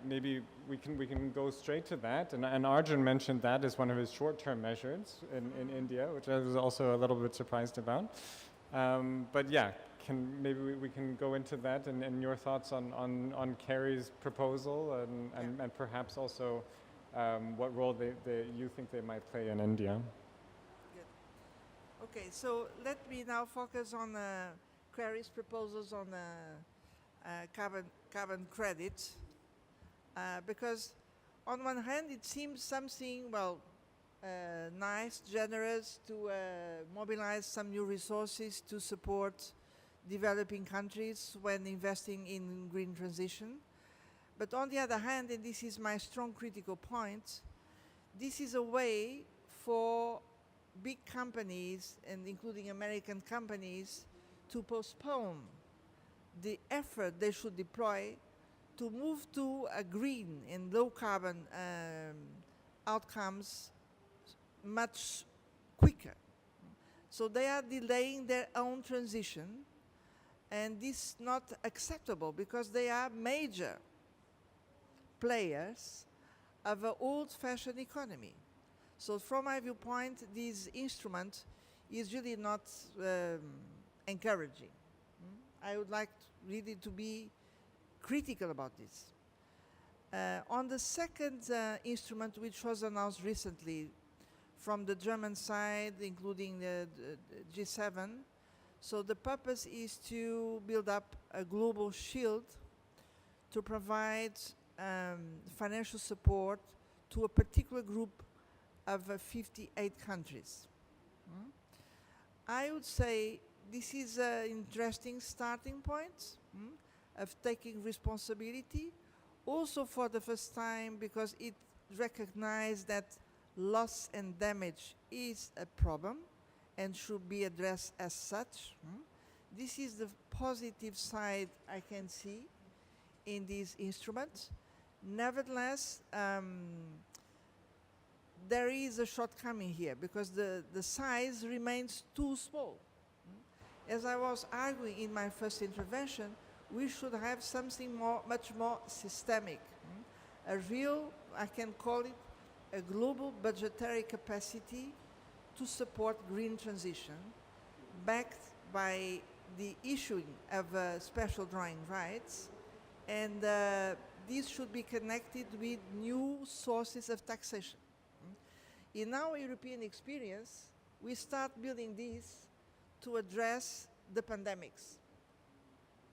maybe we can go straight to that. And Arjan mentioned that as one of his short-term measures in India, which I was also a little bit surprised about. But yeah, maybe we can go into that and your thoughts on Kerry's proposal and perhaps also what role you think they might play in India. Okay, so let me now focus on Kerry's proposals on carbon credit, because on one hand it seems something, well, nice, generous to mobilize some new resources to support developing countries when investing in green transition. But on the other hand, and this is my strong critical point, this is a way for big companies, and including American companies, to postpone the effort they should deploy to move to a green and low carbon outcomes much quicker. So they are delaying their own transition, and this is not acceptable because they are major players of an old-fashioned economy. So from my viewpoint, this instrument is really not encouraging. I would like really to be critical about this. On the second instrument, which was announced recently from the German side, including the G7, so the purpose is to build up a global shield to provide financial support to a particular group of 58 countries. I would say this is an interesting starting point of taking responsibility. Also for the first time, because it recognized that loss and damage is a problem and should be addressed as such. This is the positive side I can see in these instruments. Nevertheless, there is a shortcoming here because the size remains too small. As I was arguing in my first intervention, we should have something much more systemic. A real, I can call it, a global budgetary capacity to support green transition, backed by the issuing of special drawing rights, and these should be connected with new sources of taxation. In our European experience, we start building these to address the pandemics.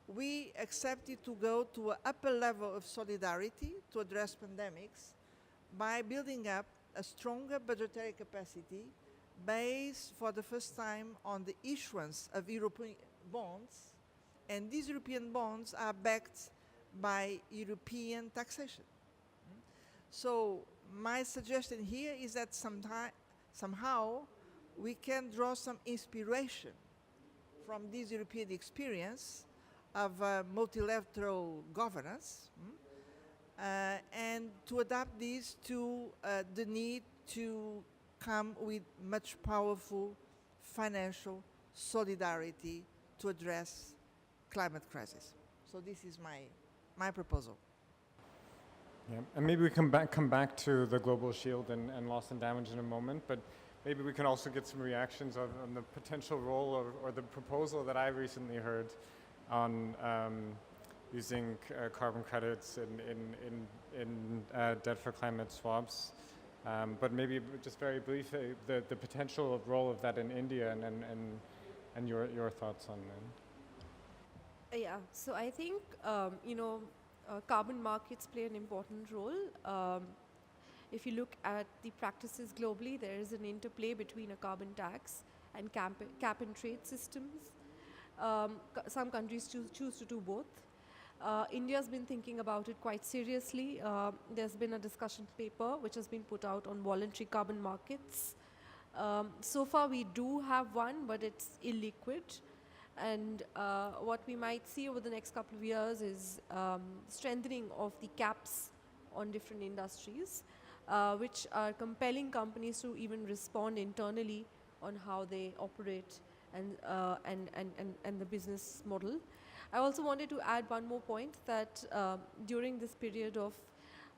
We accepted to go to an upper level of solidarity to address pandemics by building up a stronger budgetary capacity based for the first time on the issuance of European bonds, and these European bonds are backed by European taxation. So my suggestion here is that somehow we can draw some inspiration from this European experience of multilateral governance and to adapt this to the need to come with much powerful financial solidarity to address climate crisis. So this is my proposal. Yeah, and maybe we come back to the global shield and loss and damage in a moment, but maybe we can also get some reactions on the potential role or the proposal that I recently heard on using carbon credits in debt for climate swaps. But maybe just very briefly, the potential role of that in India and your thoughts on that. Yeah, so I think, carbon markets play an important role. If you look at the practices globally, there is an interplay between a carbon tax and cap and trade systems. Some countries choose to do both. India's been thinking about it quite seriously. There's been a discussion paper which has been put out on voluntary carbon markets. So far we do have one, but it's illiquid. And what we might see over the next couple of years is strengthening of the caps on different industries, which are compelling companies to even respond internally on how they operate and the business model. I also wanted to add one more point that during this period of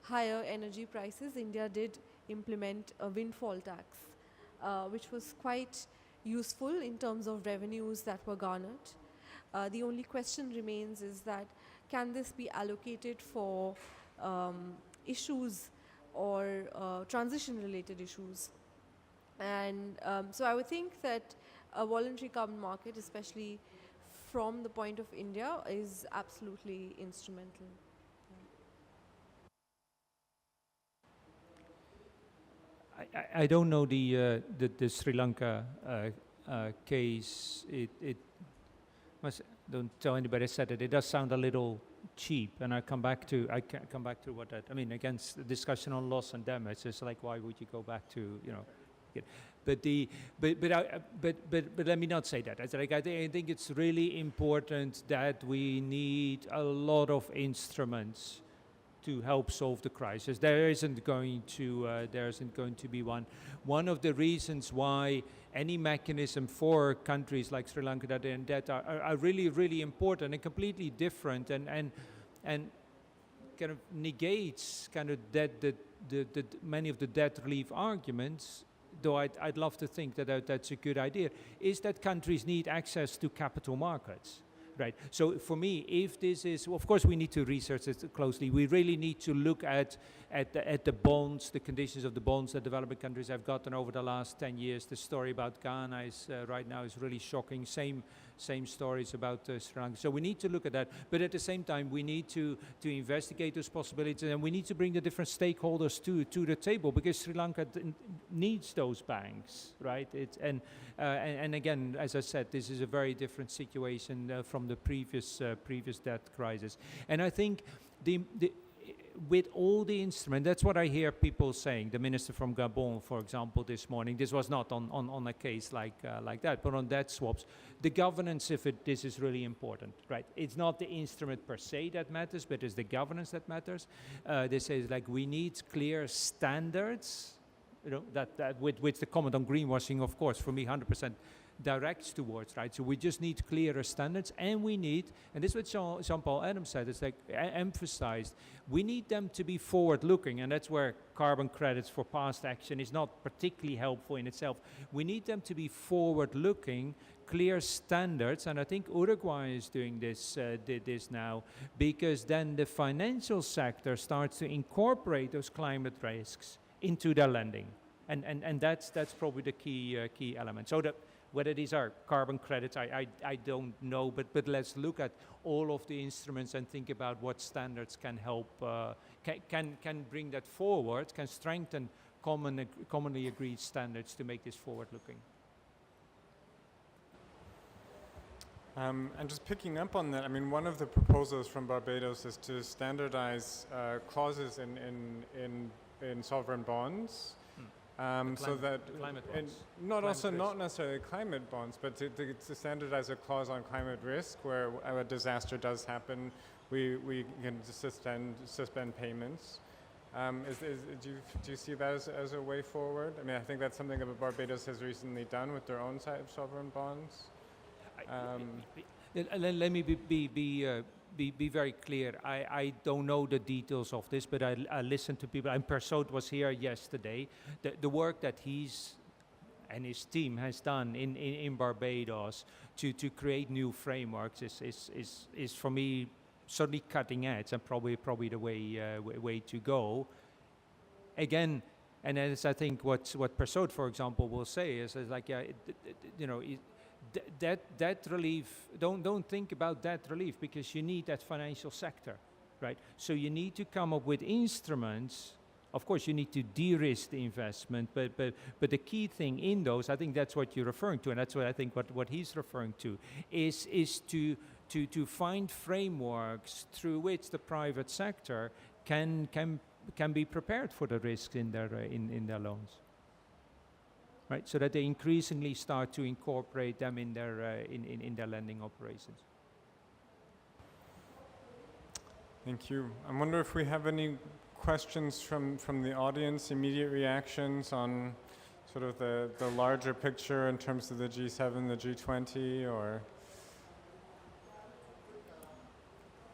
higher energy prices, India did implement a windfall tax, which was quite useful in terms of revenues that were garnered. The only question remains is that can this be allocated for issues or transition-related issues? And so I would think that a voluntary carbon market, especially from the point of India, is absolutely instrumental. I don't know the Sri Lanka case. It must, don't tell anybody I said it. It does sound a little cheap, and I can come back to what that. I mean, against the discussion on loss and damage, it's like, why would you go back to But let me not say that. I think it's really important that we need a lot of instruments to help solve the crisis. There isn't going to be one. One of the reasons why any mechanism for countries like Sri Lanka that are in debt are really, really important and completely different and kind of negates kind of the many of the debt relief arguments, though I'd love to think that that's a good idea, is that countries need access to capital markets. Right. So for me, if this is, well, of course, we need to research it closely. We really need to look at the bonds, the conditions of the bonds that developing countries have gotten over the last 10 years. The story about Ghana is right now is really shocking. Same same stories about Sri Lanka. So we need to look at that, but at the same time we need to investigate those possibilities, and we need to bring the different stakeholders to the table, because Sri Lanka needs those banks, right? And again, as I said, this is a very different situation from the previous debt crisis. And I think with all the instruments, that's what I hear people saying. The minister from Gabor, for example, this morning, this was not on a case like that, but on debt swaps, the governance of this is really important, right? It's not the instrument per se that matters, but it's the governance that matters. They say, like, we need clear standards, you know, that with which the comment on greenwashing, of course, for me, 100% directs towards, right? So we just need clearer standards, and we need, and this is what Jean-Paul Adams said, it's like emphasized, we need them to be forward-looking, and that's where carbon credits for past action is not particularly helpful in itself. We need them to be forward-looking, clear standards, and I think Uruguay is doing this, did this now, because then the financial sector starts to incorporate those climate risks into their lending, and that's probably the key element. So whether these are carbon credits, I don't know, but let's look at all of the instruments and think about what standards can help, can bring that forward, can strengthen commonly agreed standards to make this forward-looking. And just picking up on that, I mean, one of the proposals from Barbados is to standardize clauses in sovereign bonds. So that climate bonds. Not necessarily climate bonds, but to standardize a clause on climate risk, where a disaster does happen, we can suspend payments. Do you see that as a way forward? I mean, I think that's something that Barbados has recently done with their own side of sovereign bonds. Let me be very clear. I don't know the details of this, but I listened to people, and Persaud was here yesterday. The work that he's and his team has done in Barbados to create new frameworks is for me certainly cutting edge, and probably the way to go. Again, and as I think what Persaud, for example, will say is like, debt relief, don't think about debt relief, because you need that financial sector, right? So you need to come up with instruments. Of course, you need to de-risk the investment, but the key thing in those, I think that's what you're referring to, and that's what I think what he's referring to, is to find frameworks through which the private sector can be prepared for the risks in their loans. Right, so that they increasingly start to incorporate them in their lending operations. Thank you. I wonder if we have any questions from the audience, immediate reactions on sort of the larger picture in terms of the G7, the G20, or...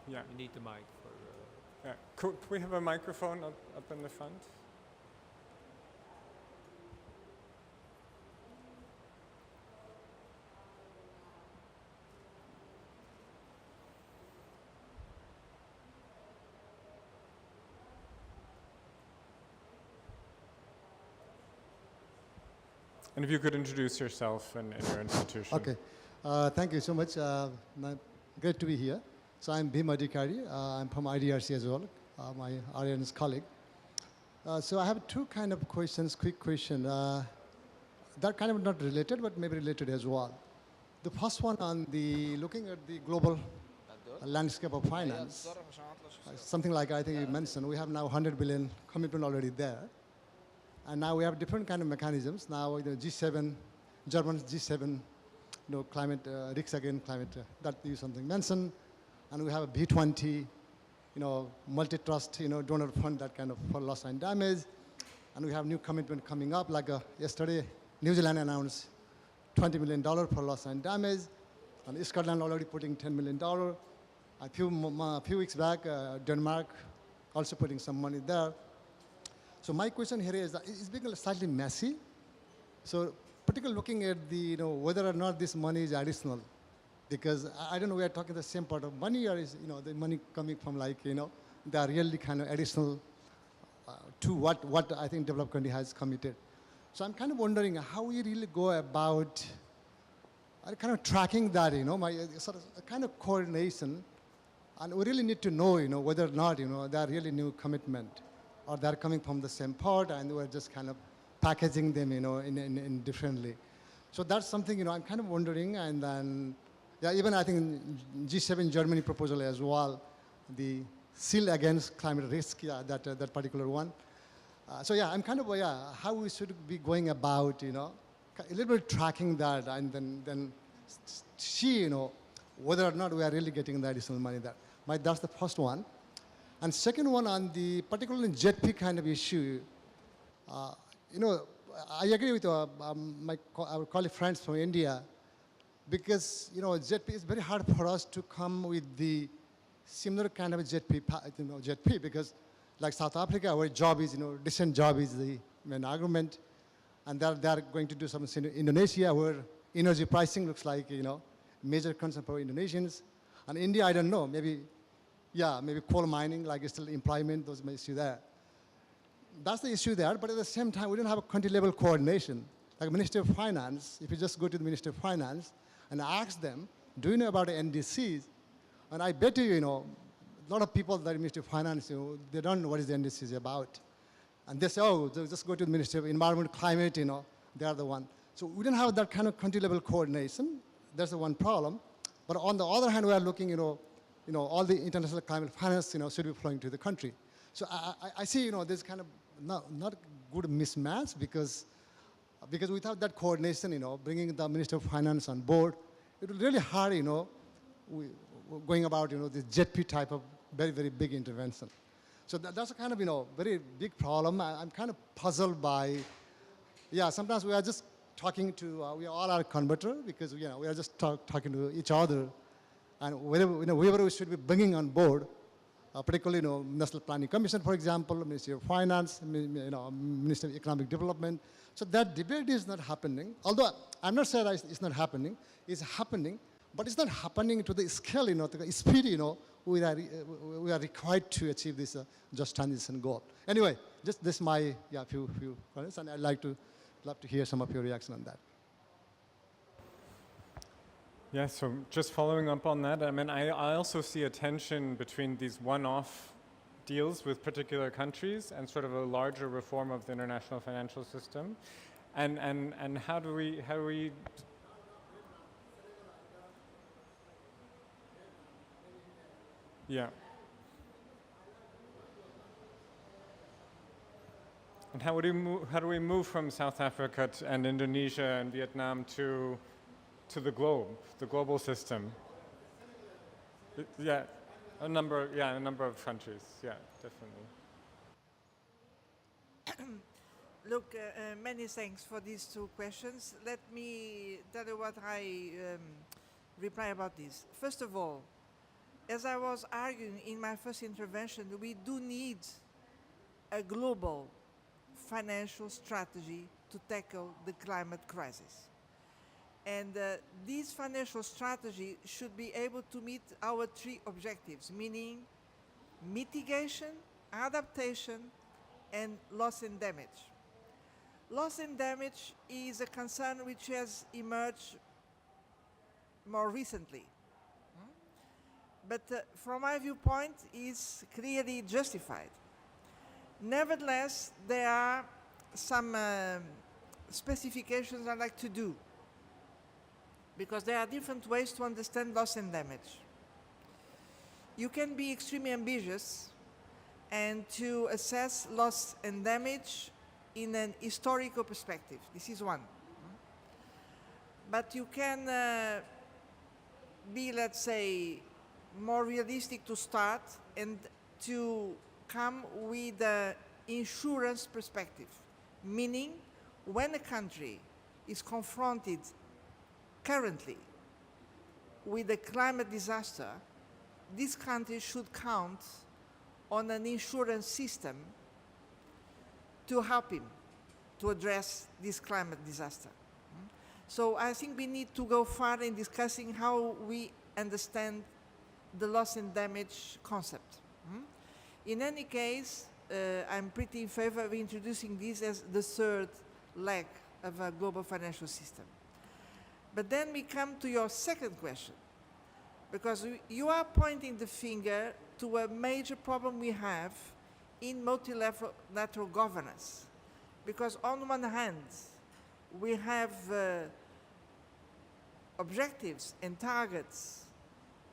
Yeah. You need the mic for... Yeah. Could we have a microphone up in the front? And if you could introduce yourself and your institution. Okay. Thank you so much. Great to be here. So I'm Bhim Adhikari. I'm from IDRC as well, my Arjan's colleague. So I have two kind of questions, quick question. They're kind of not related, but maybe related as well. The first one on looking at the global landscape of finance, something like I think you mentioned, we have now 100 billion commitment already there. And now we have different kind of mechanisms. Now the G7, German's G7, climate, risks against climate, that you something mentioned. And we have a B20, multi-trust, donor fund, that kind of for loss and damage. And we have new commitment coming up, like yesterday, New Zealand announced $20 million for loss and damage. And Scotland already putting $10 million. A few weeks back, Denmark also putting some money there. So my question here is that it's becoming slightly messy. So particularly looking at whether or not this money is additional, because I don't know, we are talking the same part of money, or is the money coming from they are really kind of additional to what I think developed country has committed. So I'm kind of wondering how we really go about kind of tracking that, my sort of a kind of coordination. And we really need to know, whether or not, they're really new commitment or they're coming from the same part and we're just kind of packaging them, in differently. So that's something, I'm kind of wondering. And then, yeah, even I think G7 Germany proposal as well, the seal against climate risk, yeah, that particular one. So yeah, I'm kind of, how we should be going about, a little bit tracking that and then see, whether or not we are really getting the additional money there. That's the first one. And second one on the particularly ZP kind of issue, I agree with our colleague friends from India because, ZP is very hard for us to come with the similar kind of ZP because like South Africa, where job is, decent job is the main argument. And they're going to do something in Indonesia where energy pricing looks like, major concern for Indonesians. And India, I don't know, maybe coal mining, like still employment, those may issue there. That's the issue there, but at the same time, we don't have a country-level coordination. Like Ministry of Finance, if you just go to the Ministry of Finance and ask them, do you know about the NDCs? And I bet you, a lot of people that are Ministry of Finance, they don't know what is the NDCs about. And they say, oh, just go to the Ministry of Environment, Climate, they are the one. So we don't have that kind of country-level coordination. That's the one problem. But on the other hand, we are looking, all the international climate finance, should be flowing to the country. So I see, there's kind of not good mismatch because without that coordination, bringing the Minister of Finance on board, it will really hard, going about, the ZP type of very, very big intervention. So that's a kind of, very big problem. I'm kind of puzzled by, sometimes we are just talking to, we all are converter because, we are just talking to each other. And whoever we should be bringing on board, particularly, National Planning Commission, for example, Ministry of Finance, Ministry of Economic Development. So that debate is not happening. Although I'm not saying it's not happening, it's happening, but it's not happening to the scale, the speed, we are required to achieve this just transition goal. Anyway, just this my few comments, and I'd love to hear some of your reaction on that. Yeah, so just following up on that, I also see a tension between these one-off deals with particular countries and sort of a larger reform of the international financial system. And how do we yeah. And how do we move from South Africa and Indonesia and Vietnam to the global system? A number of countries, definitely. Look, many thanks for these two questions. Let me tell you what I reply about this. First of all, as I was arguing in my first intervention, we do need a global financial strategy to tackle the climate crisis. And this financial strategy should be able to meet our three objectives, meaning mitigation, adaptation, and loss and damage. Loss and damage is a concern which has emerged more recently. But from my viewpoint, is clearly justified. Nevertheless, there are some specifications I'd like to do, because there are different ways to understand loss and damage. You can be extremely ambitious and to assess loss and damage in an historical perspective. This is one. But you can be, let's say, more realistic to start and to come with an insurance perspective, meaning when a country is confronted currently with a climate disaster, this country should count on an insurance system to help him to address this climate disaster. So I think we need to go further in discussing how we understand the loss and damage concept. In any case, I'm pretty in favor of introducing this as the third leg of a global financial system. But then we come to your second question, because you are pointing the finger to a major problem we have in multilateral governance. Because on one hand, we have objectives and targets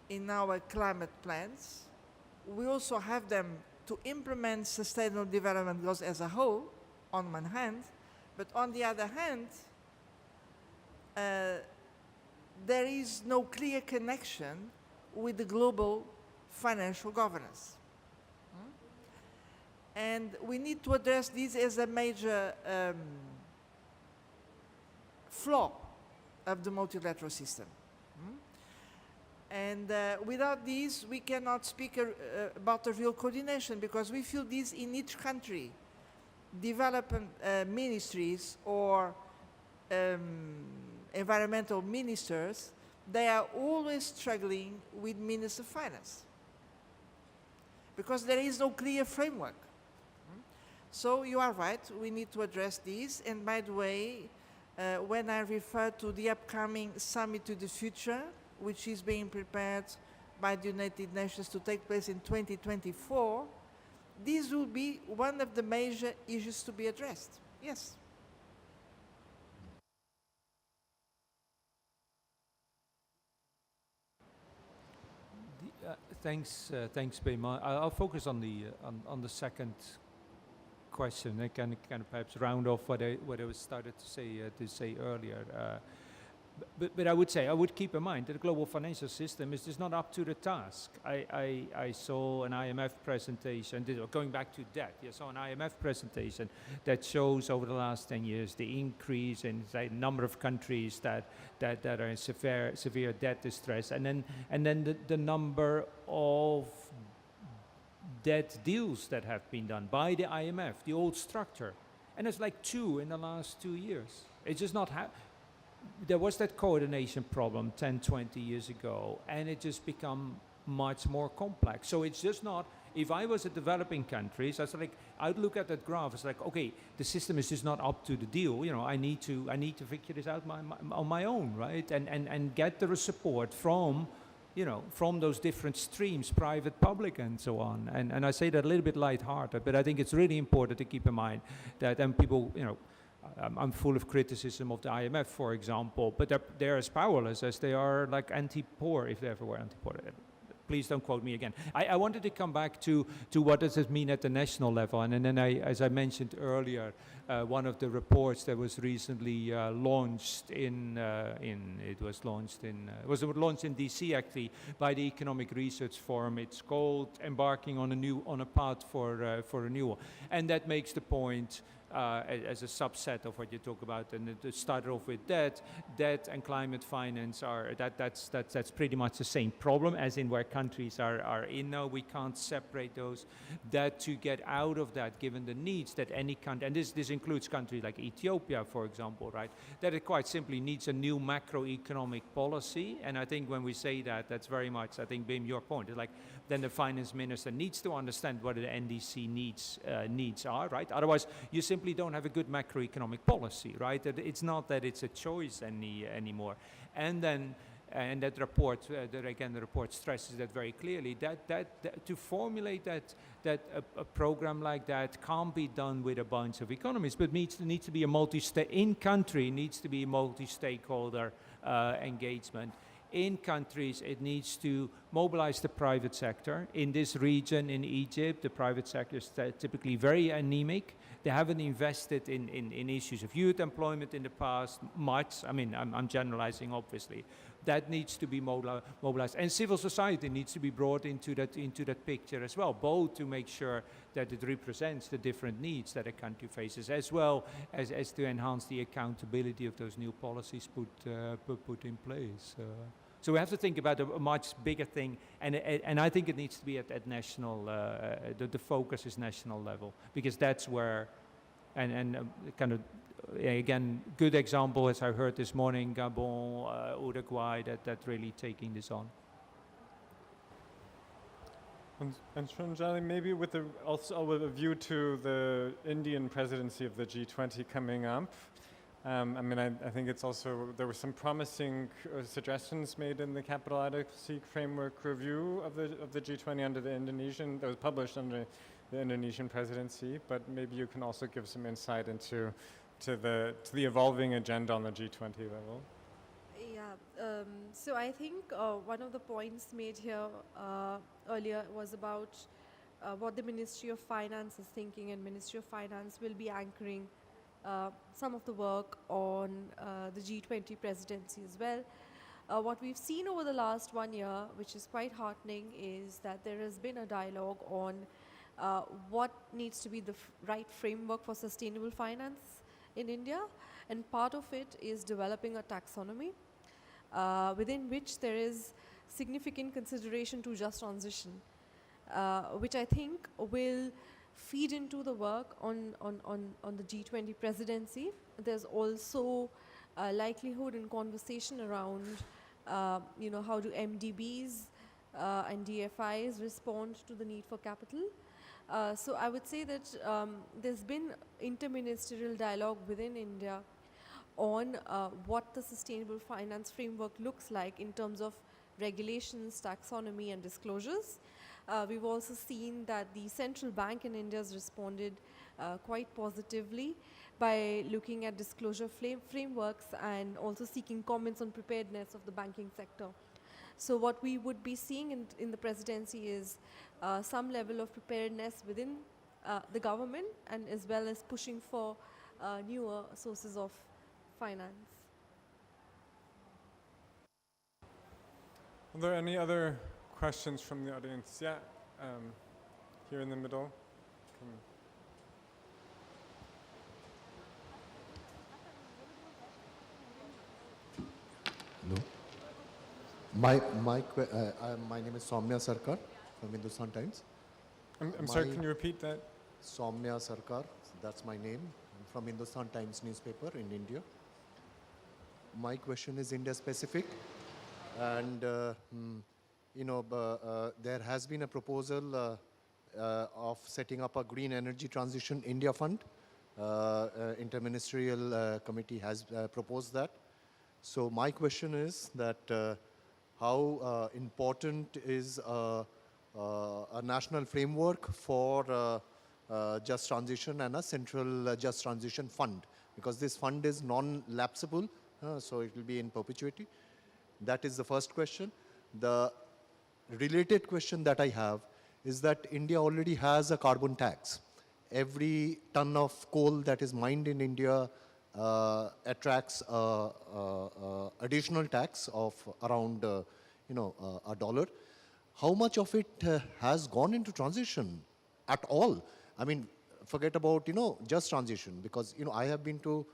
in our climate plans. We also have them to implement sustainable development goals as a whole, on one hand, but on the other hand, there is no clear connection with the global financial governance. And we need to address this as a major flaw of the multilateral system. And without this, we cannot speak about a real coordination, because we feel this in each country. Development ministries or environmental ministers, they are always struggling with Minister of Finance, because there is no clear framework. So you are right, we need to address this. And by the way, when I refer to the upcoming Summit to the Future, which is being prepared by the United Nations to take place in 2024, this will be one of the major issues to be addressed. Yes. Thanks, Bema. I'll focus on the second question. I can perhaps round off what I was started to say earlier. But I would keep in mind that the global financial system is just not up to the task. I saw an IMF presentation, going back to debt, I saw an IMF presentation that shows over the last 10 years the increase in the number of countries that are in severe debt distress, and then the number of debt deals that have been done by the IMF, the old structure. And it's like 2 in the last 2 years. It's just not there was that coordination problem 10, 20 years ago, and it just become much more complex. So it's just not, if I was a developing countries, I'd look at that graph, it's like, okay, the system is just not up to the deal, I need to figure this out on my own, right? And get the support from those different streams, private, public, and so on. And I say that a little bit lighthearted, but I think it's really important to keep in mind that then people, I'm full of criticism of the IMF, for example, but they're as powerless as they are like anti-poor, if they ever were anti-poor. Please don't quote me again. I wanted to come back to what does it mean at the national level, and then as I mentioned earlier, one of the reports that was recently launched it was launched in DC actually by the Economic Research Forum. It's called Embarking on a Path for Renewal, and that makes the point. As a subset of what you talk about, and it started off with debt and climate finance that's pretty much the same problem as in where countries are in now. We can't separate those. That to get out of that, given the needs that any country, and this includes countries like Ethiopia, for example, right? That it quite simply needs a new macroeconomic policy. And I think when we say that, that's very much, I think, Bim, your point. It's like then the finance minister needs to understand what the NDC needs are, right? Otherwise, you simply don't have a good macroeconomic policy, right? It's not that it's a choice anymore. And that report, the report stresses that very clearly, that to formulate that a program like that can't be done with a bunch of economies, but needs to be a multi-stakeholder engagement. In countries, it needs to mobilize the private sector. In this region, in Egypt, the private sector is typically very anemic. They haven't invested in issues of youth employment in the past much. I mean, I'm generalizing, obviously. That needs to be mobilized. And civil society needs to be brought into that picture as well, both to make sure that it represents the different needs that a country faces, as well as to enhance the accountability of those new policies put in place. So we have to think about a much bigger thing, and I think it needs to be at national, the focus is national level, because that's where, again, good example, as I heard this morning, Gabor, Uruguay, that really taking this on. And Suranjali, maybe also with a view to the Indian presidency of the G20 coming up, I mean, I think it's also, there were some promising suggestions made in the capital adequacy framework review of the G20 under the Indonesian, that was published under the Indonesian presidency, but maybe you can also give some insight into the evolving agenda on the G20 level. Yeah, so I think one of the points made here earlier was about what the Ministry of Finance is thinking, and Ministry of Finance will be anchoring some of the work on the G20 presidency as well. What we've seen over the last 1 year, which is quite heartening, is that there has been a dialogue on what needs to be the right framework for sustainable finance in India, and part of it is developing a taxonomy within which there is significant consideration to just transition, which I think will feed into the work on the G20 presidency. There's also a likelihood and conversation around how do MDBs and DFIs respond to the need for capital. So I would say that there's been interministerial dialogue within India on what the sustainable finance framework looks like in terms of regulations, taxonomy and disclosures. We've also seen that the central bank in India has responded quite positively by looking at disclosure frameworks and also seeking comments on preparedness of the banking sector. So what we would be seeing in the presidency is some level of preparedness within the government, and as well as pushing for newer sources of finance. Are there any other questions from the audience? Yeah, here in the middle. No. My name is Soumya Sarkar from Hindustan Times. I'm sorry, can you repeat that? Soumya Sarkar, that's my name. I'm from Hindustan Times newspaper in India. My question is India specific, and there has been a proposal of setting up a Green Energy Transition India Fund. Interministerial committee has proposed that. So my question is that how important is a national framework for just transition and a central just transition fund? Because this fund is non-lapsable, so it will be in perpetuity. That is the first question. The related question that I have is that India already has a carbon tax. Every ton of coal that is mined in India attracts additional tax of around $1. How much of it has gone into transition at all? I mean, forget about just transition, because I have been to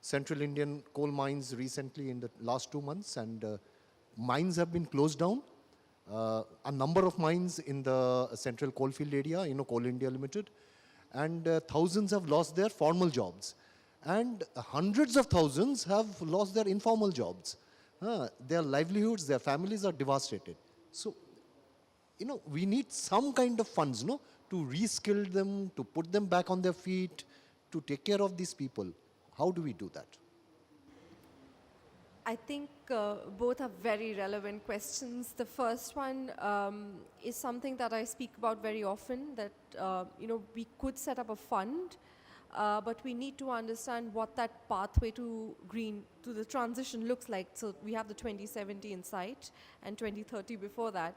Central Indian coal mines recently in the last 2 months, and mines have been closed down. A number of mines in the central coalfield area, Coal India Limited, and thousands have lost their formal jobs. And hundreds of thousands have lost their informal jobs. Their livelihoods, their families are devastated. So, we need some kind of funds, to reskill them, to put them back on their feet, to take care of these people. How do we do that? I think both are very relevant questions. The first one is something that I speak about very often, that we could set up a fund, but we need to understand what that pathway to the transition looks like. So we have the 2070 in sight and 2030 before that.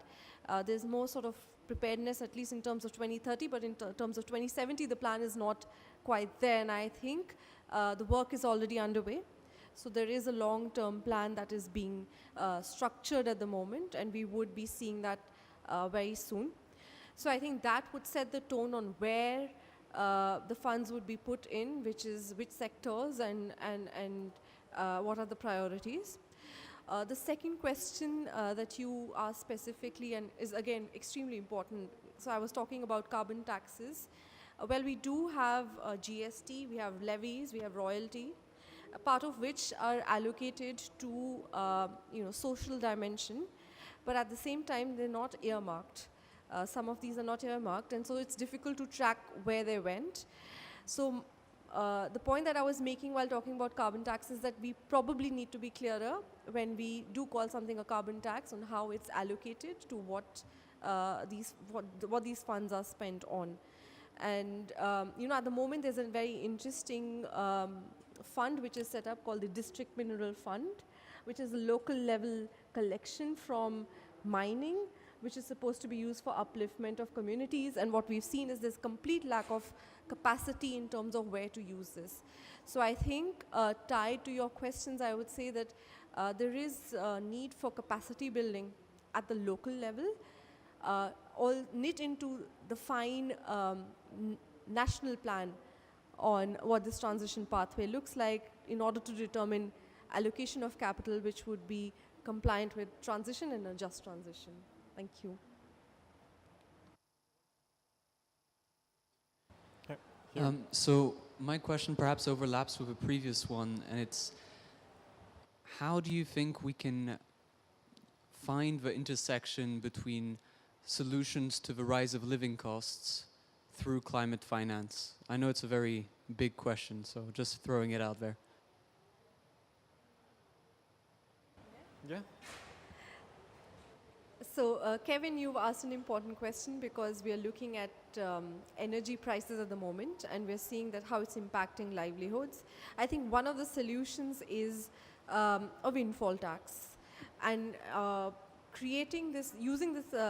There's more sort of preparedness, at least in terms of 2030, but in terms of 2070, the plan is not quite there, and I think the work is already underway. So there is a long-term plan that is being structured at the moment, and we would be seeing that very soon. So I think that would set the tone on where the funds would be put in, which sectors and what are the priorities. The second question that you asked specifically, and is again extremely important. So I was talking about carbon taxes. Well, we do have GST, we have levies, we have royalty, a part of which are allocated to social dimension, but at the same time they're not earmarked. Some of these are not earmarked, and so it's difficult to track where they went. So the point that I was making while talking about carbon tax is that we probably need to be clearer when we do call something a carbon tax on how it's allocated to what these funds are spent on. And you know, at the moment there's a very interesting fund which is set up called the District Mineral Fund, which is a local level collection from mining, which is supposed to be used for upliftment of communities. And what we've seen is this complete lack of capacity in terms of where to use this. So I think tied to your questions, I would say that there is a need for capacity building at the local level, all knit into the fine national plan on what this transition pathway looks like in order to determine allocation of capital which would be compliant with transition and a just transition. Thank you. So my question perhaps overlaps with a previous one, and it's how do you think we can find the intersection between solutions to the rise of living costs through climate finance? I know it's a very big question, so just throwing it out there. Yeah. So Kevin, you've asked an important question because we are looking at energy prices at the moment, and we're seeing that how it's impacting livelihoods. I think one of the solutions is a windfall tax, and using this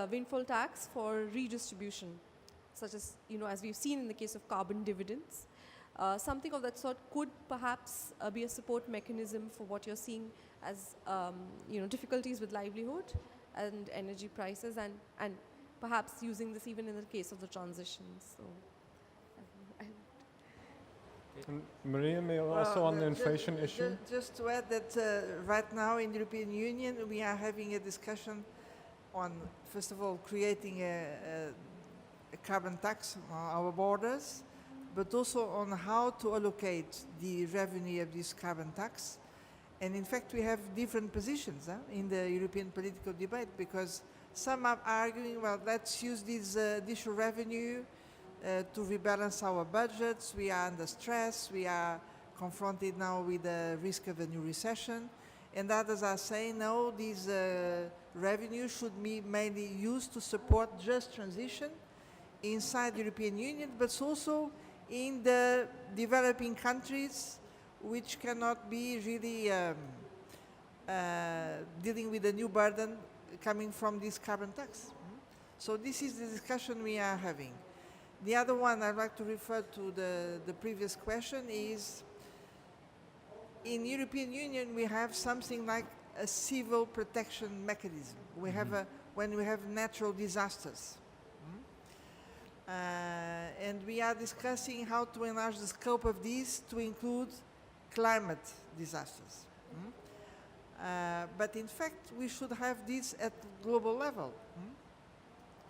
windfall tax for redistribution, such as, you know, as we've seen in the case of carbon dividends. Something of that sort could perhaps be a support mechanism for what you're seeing as you know, difficulties with livelihood and energy prices, and perhaps using this even in the case of the transition. So, And Maria, may also on the inflation issue? Just to add that right now in the European Union we are having a discussion on, first of all, creating a carbon tax on our borders, but also on how to allocate the revenue of this carbon tax. And in fact, we have different positions in the European political debate, because some are arguing, well, let's use this additional revenue to rebalance our budgets. We are under stress. We are confronted now with the risk of a new recession. And others are saying, no, these revenue should be mainly used to support just transition inside the European Union, but also in the developing countries, which cannot be really dealing with a new burden coming from this carbon tax. So this is the discussion we are having. The other one I'd like to refer to the previous question is, in European Union we have something like a civil protection mechanism. We have when we have natural disasters. And we are discussing how to enlarge the scope of this to include climate disasters. But in fact, we should have this at global level.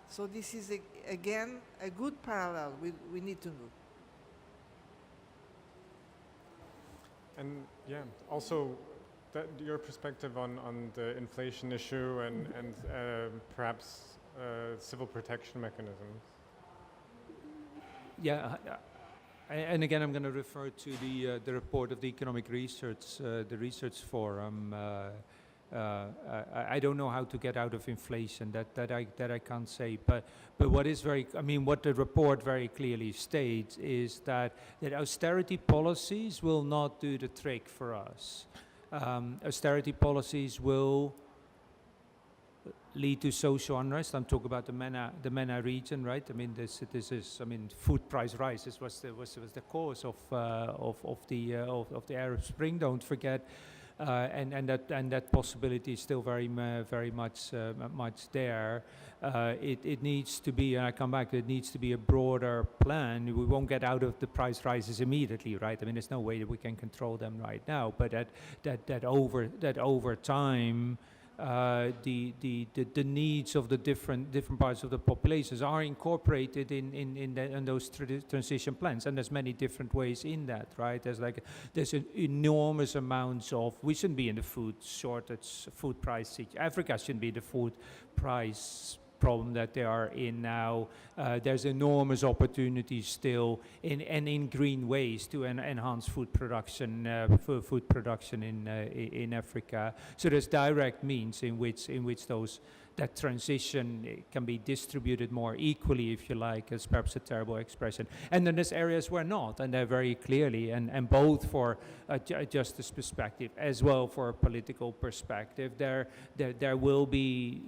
So this is, again, a good parallel we need to do. And yeah, also that your perspective on the inflation issue and perhaps civil protection mechanisms. Yeah, and again, I'm going to refer to the report of the Economic Research, the Research Forum. I don't know how to get out of inflation. That I can't say. But what is what the report very clearly states is that austerity policies will not do the trick for us. Austerity policies will lead to social unrest. I'm talking about the MENA region, right? I mean, this is food price rises was the cause of the Arab Spring. Don't forget, and that possibility is still very much there. It needs to be, and I come back. It needs to be a broader plan. We won't get out of the price rises immediately, right? I mean, there's no way that we can control them right now. But that over time. The needs of the different parts of the populations are incorporated in those transition plans, and there's many different ways in that, right? There's an enormous amounts of, we shouldn't be in the food shortage, food price situation. Africa shouldn't be the food price problem that they are in now. There's enormous opportunities still in green ways to enhance food production in Africa. So there's direct means in which that transition can be distributed more equally, if you like, as perhaps a terrible expression. And then there's areas where not, and they're very clearly, and both for a justice perspective as well for a political perspective, there will be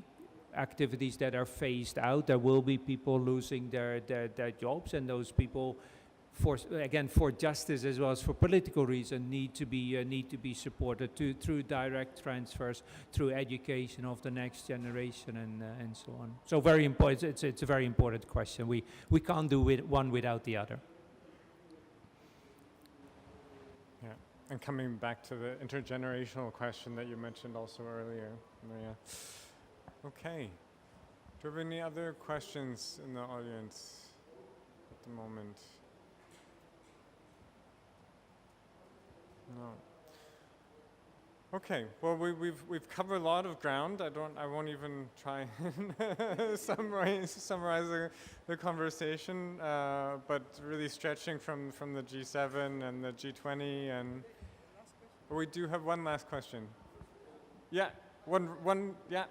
activities that are phased out. There will be people losing their jobs, and those people, for justice as well as for political reason, need to be supported through direct transfers, through education of the next generation, and so on. So very important. It's a very important question. We can't do one without the other. Yeah, and coming back to the intergenerational question that you mentioned also earlier, Maria. Okay. Do we have any other questions in the audience at the moment? No. Okay. Well, we've covered a lot of ground. I won't even try and summarize the conversation. But really stretching from the G7 and the G20, and we do have one last question. Yeah. One. Yeah.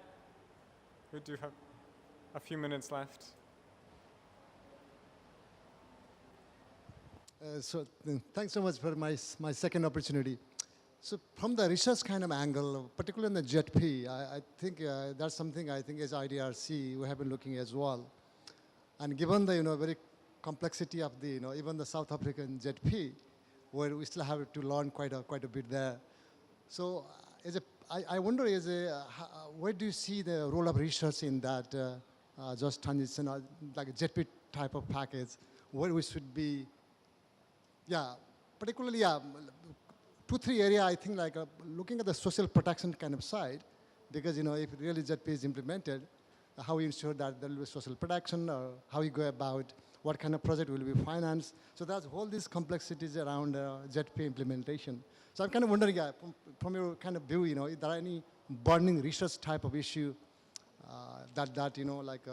We do have a few minutes left. Thanks so much for my second opportunity. So from the research kind of angle, particularly in the JETP, I think that's something I think as IDRC we have been looking as well. And given the very complexity of the even the South African JETP, where we still have to learn quite a bit there. So I wonder where do you see the role of research in that just transition, like a JETP type of package, where we should be. Yeah, particularly 2-3 areas I think, like looking at the social protection kind of side, because if really JETP is implemented, how we ensure that there will be social protection, or how we go about what kind of project will be financed. So that's all these complexities around JETP implementation. So I'm kind of wondering, from your kind of view, if there are any burning research type of issue that like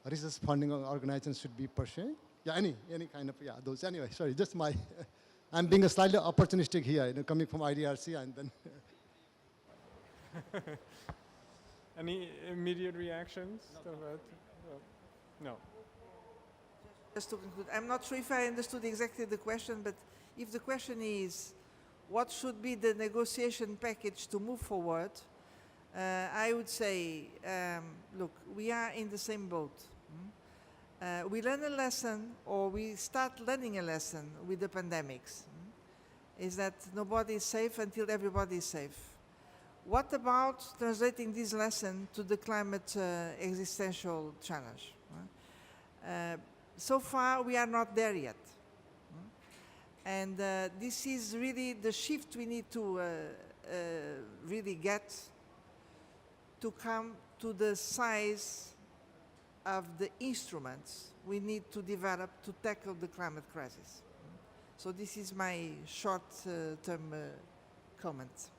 research funding organizations should be pursuing. Yeah, any kind of, those. Anyway, sorry, just I'm being a slightly opportunistic here, coming from IDRC and then. Any immediate reactions? No. Just to conclude, I'm not sure if I understood exactly the question, but if the question is, what should be the negotiation package to move forward, I would say, look, we are in the same boat. We learn a lesson, or we start learning a lesson with the pandemics, is that nobody is safe until everybody is safe. What about translating this lesson to the climate existential challenge? So far, we are not there yet. And this is really the shift we need to really get to come to the size of the instruments we need to develop to tackle the climate crisis. So this is my short-term comment.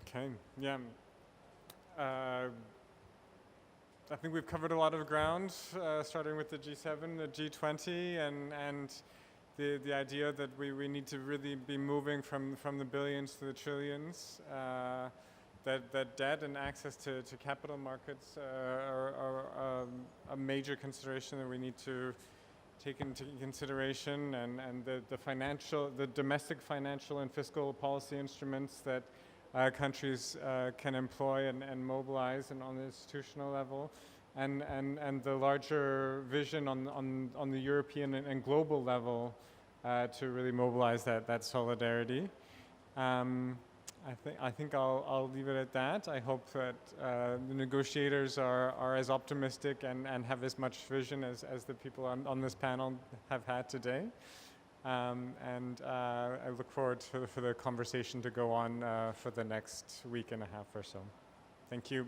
Okay, yeah. I think we've covered a lot of ground, starting with the G7, the G20, and the idea that we need to really be moving from the billions to the trillions. That debt and access to capital markets are a major consideration that we need to take into consideration, and the domestic financial and fiscal policy instruments that countries can employ and mobilize, and on the institutional level, and the larger vision on the European and global level to really mobilize that solidarity. I think I'll leave it at that. I hope that the negotiators are as optimistic and have as much vision as the people on this panel have had today. And I look forward for the conversation to go on for the next week and a half or so. Thank you.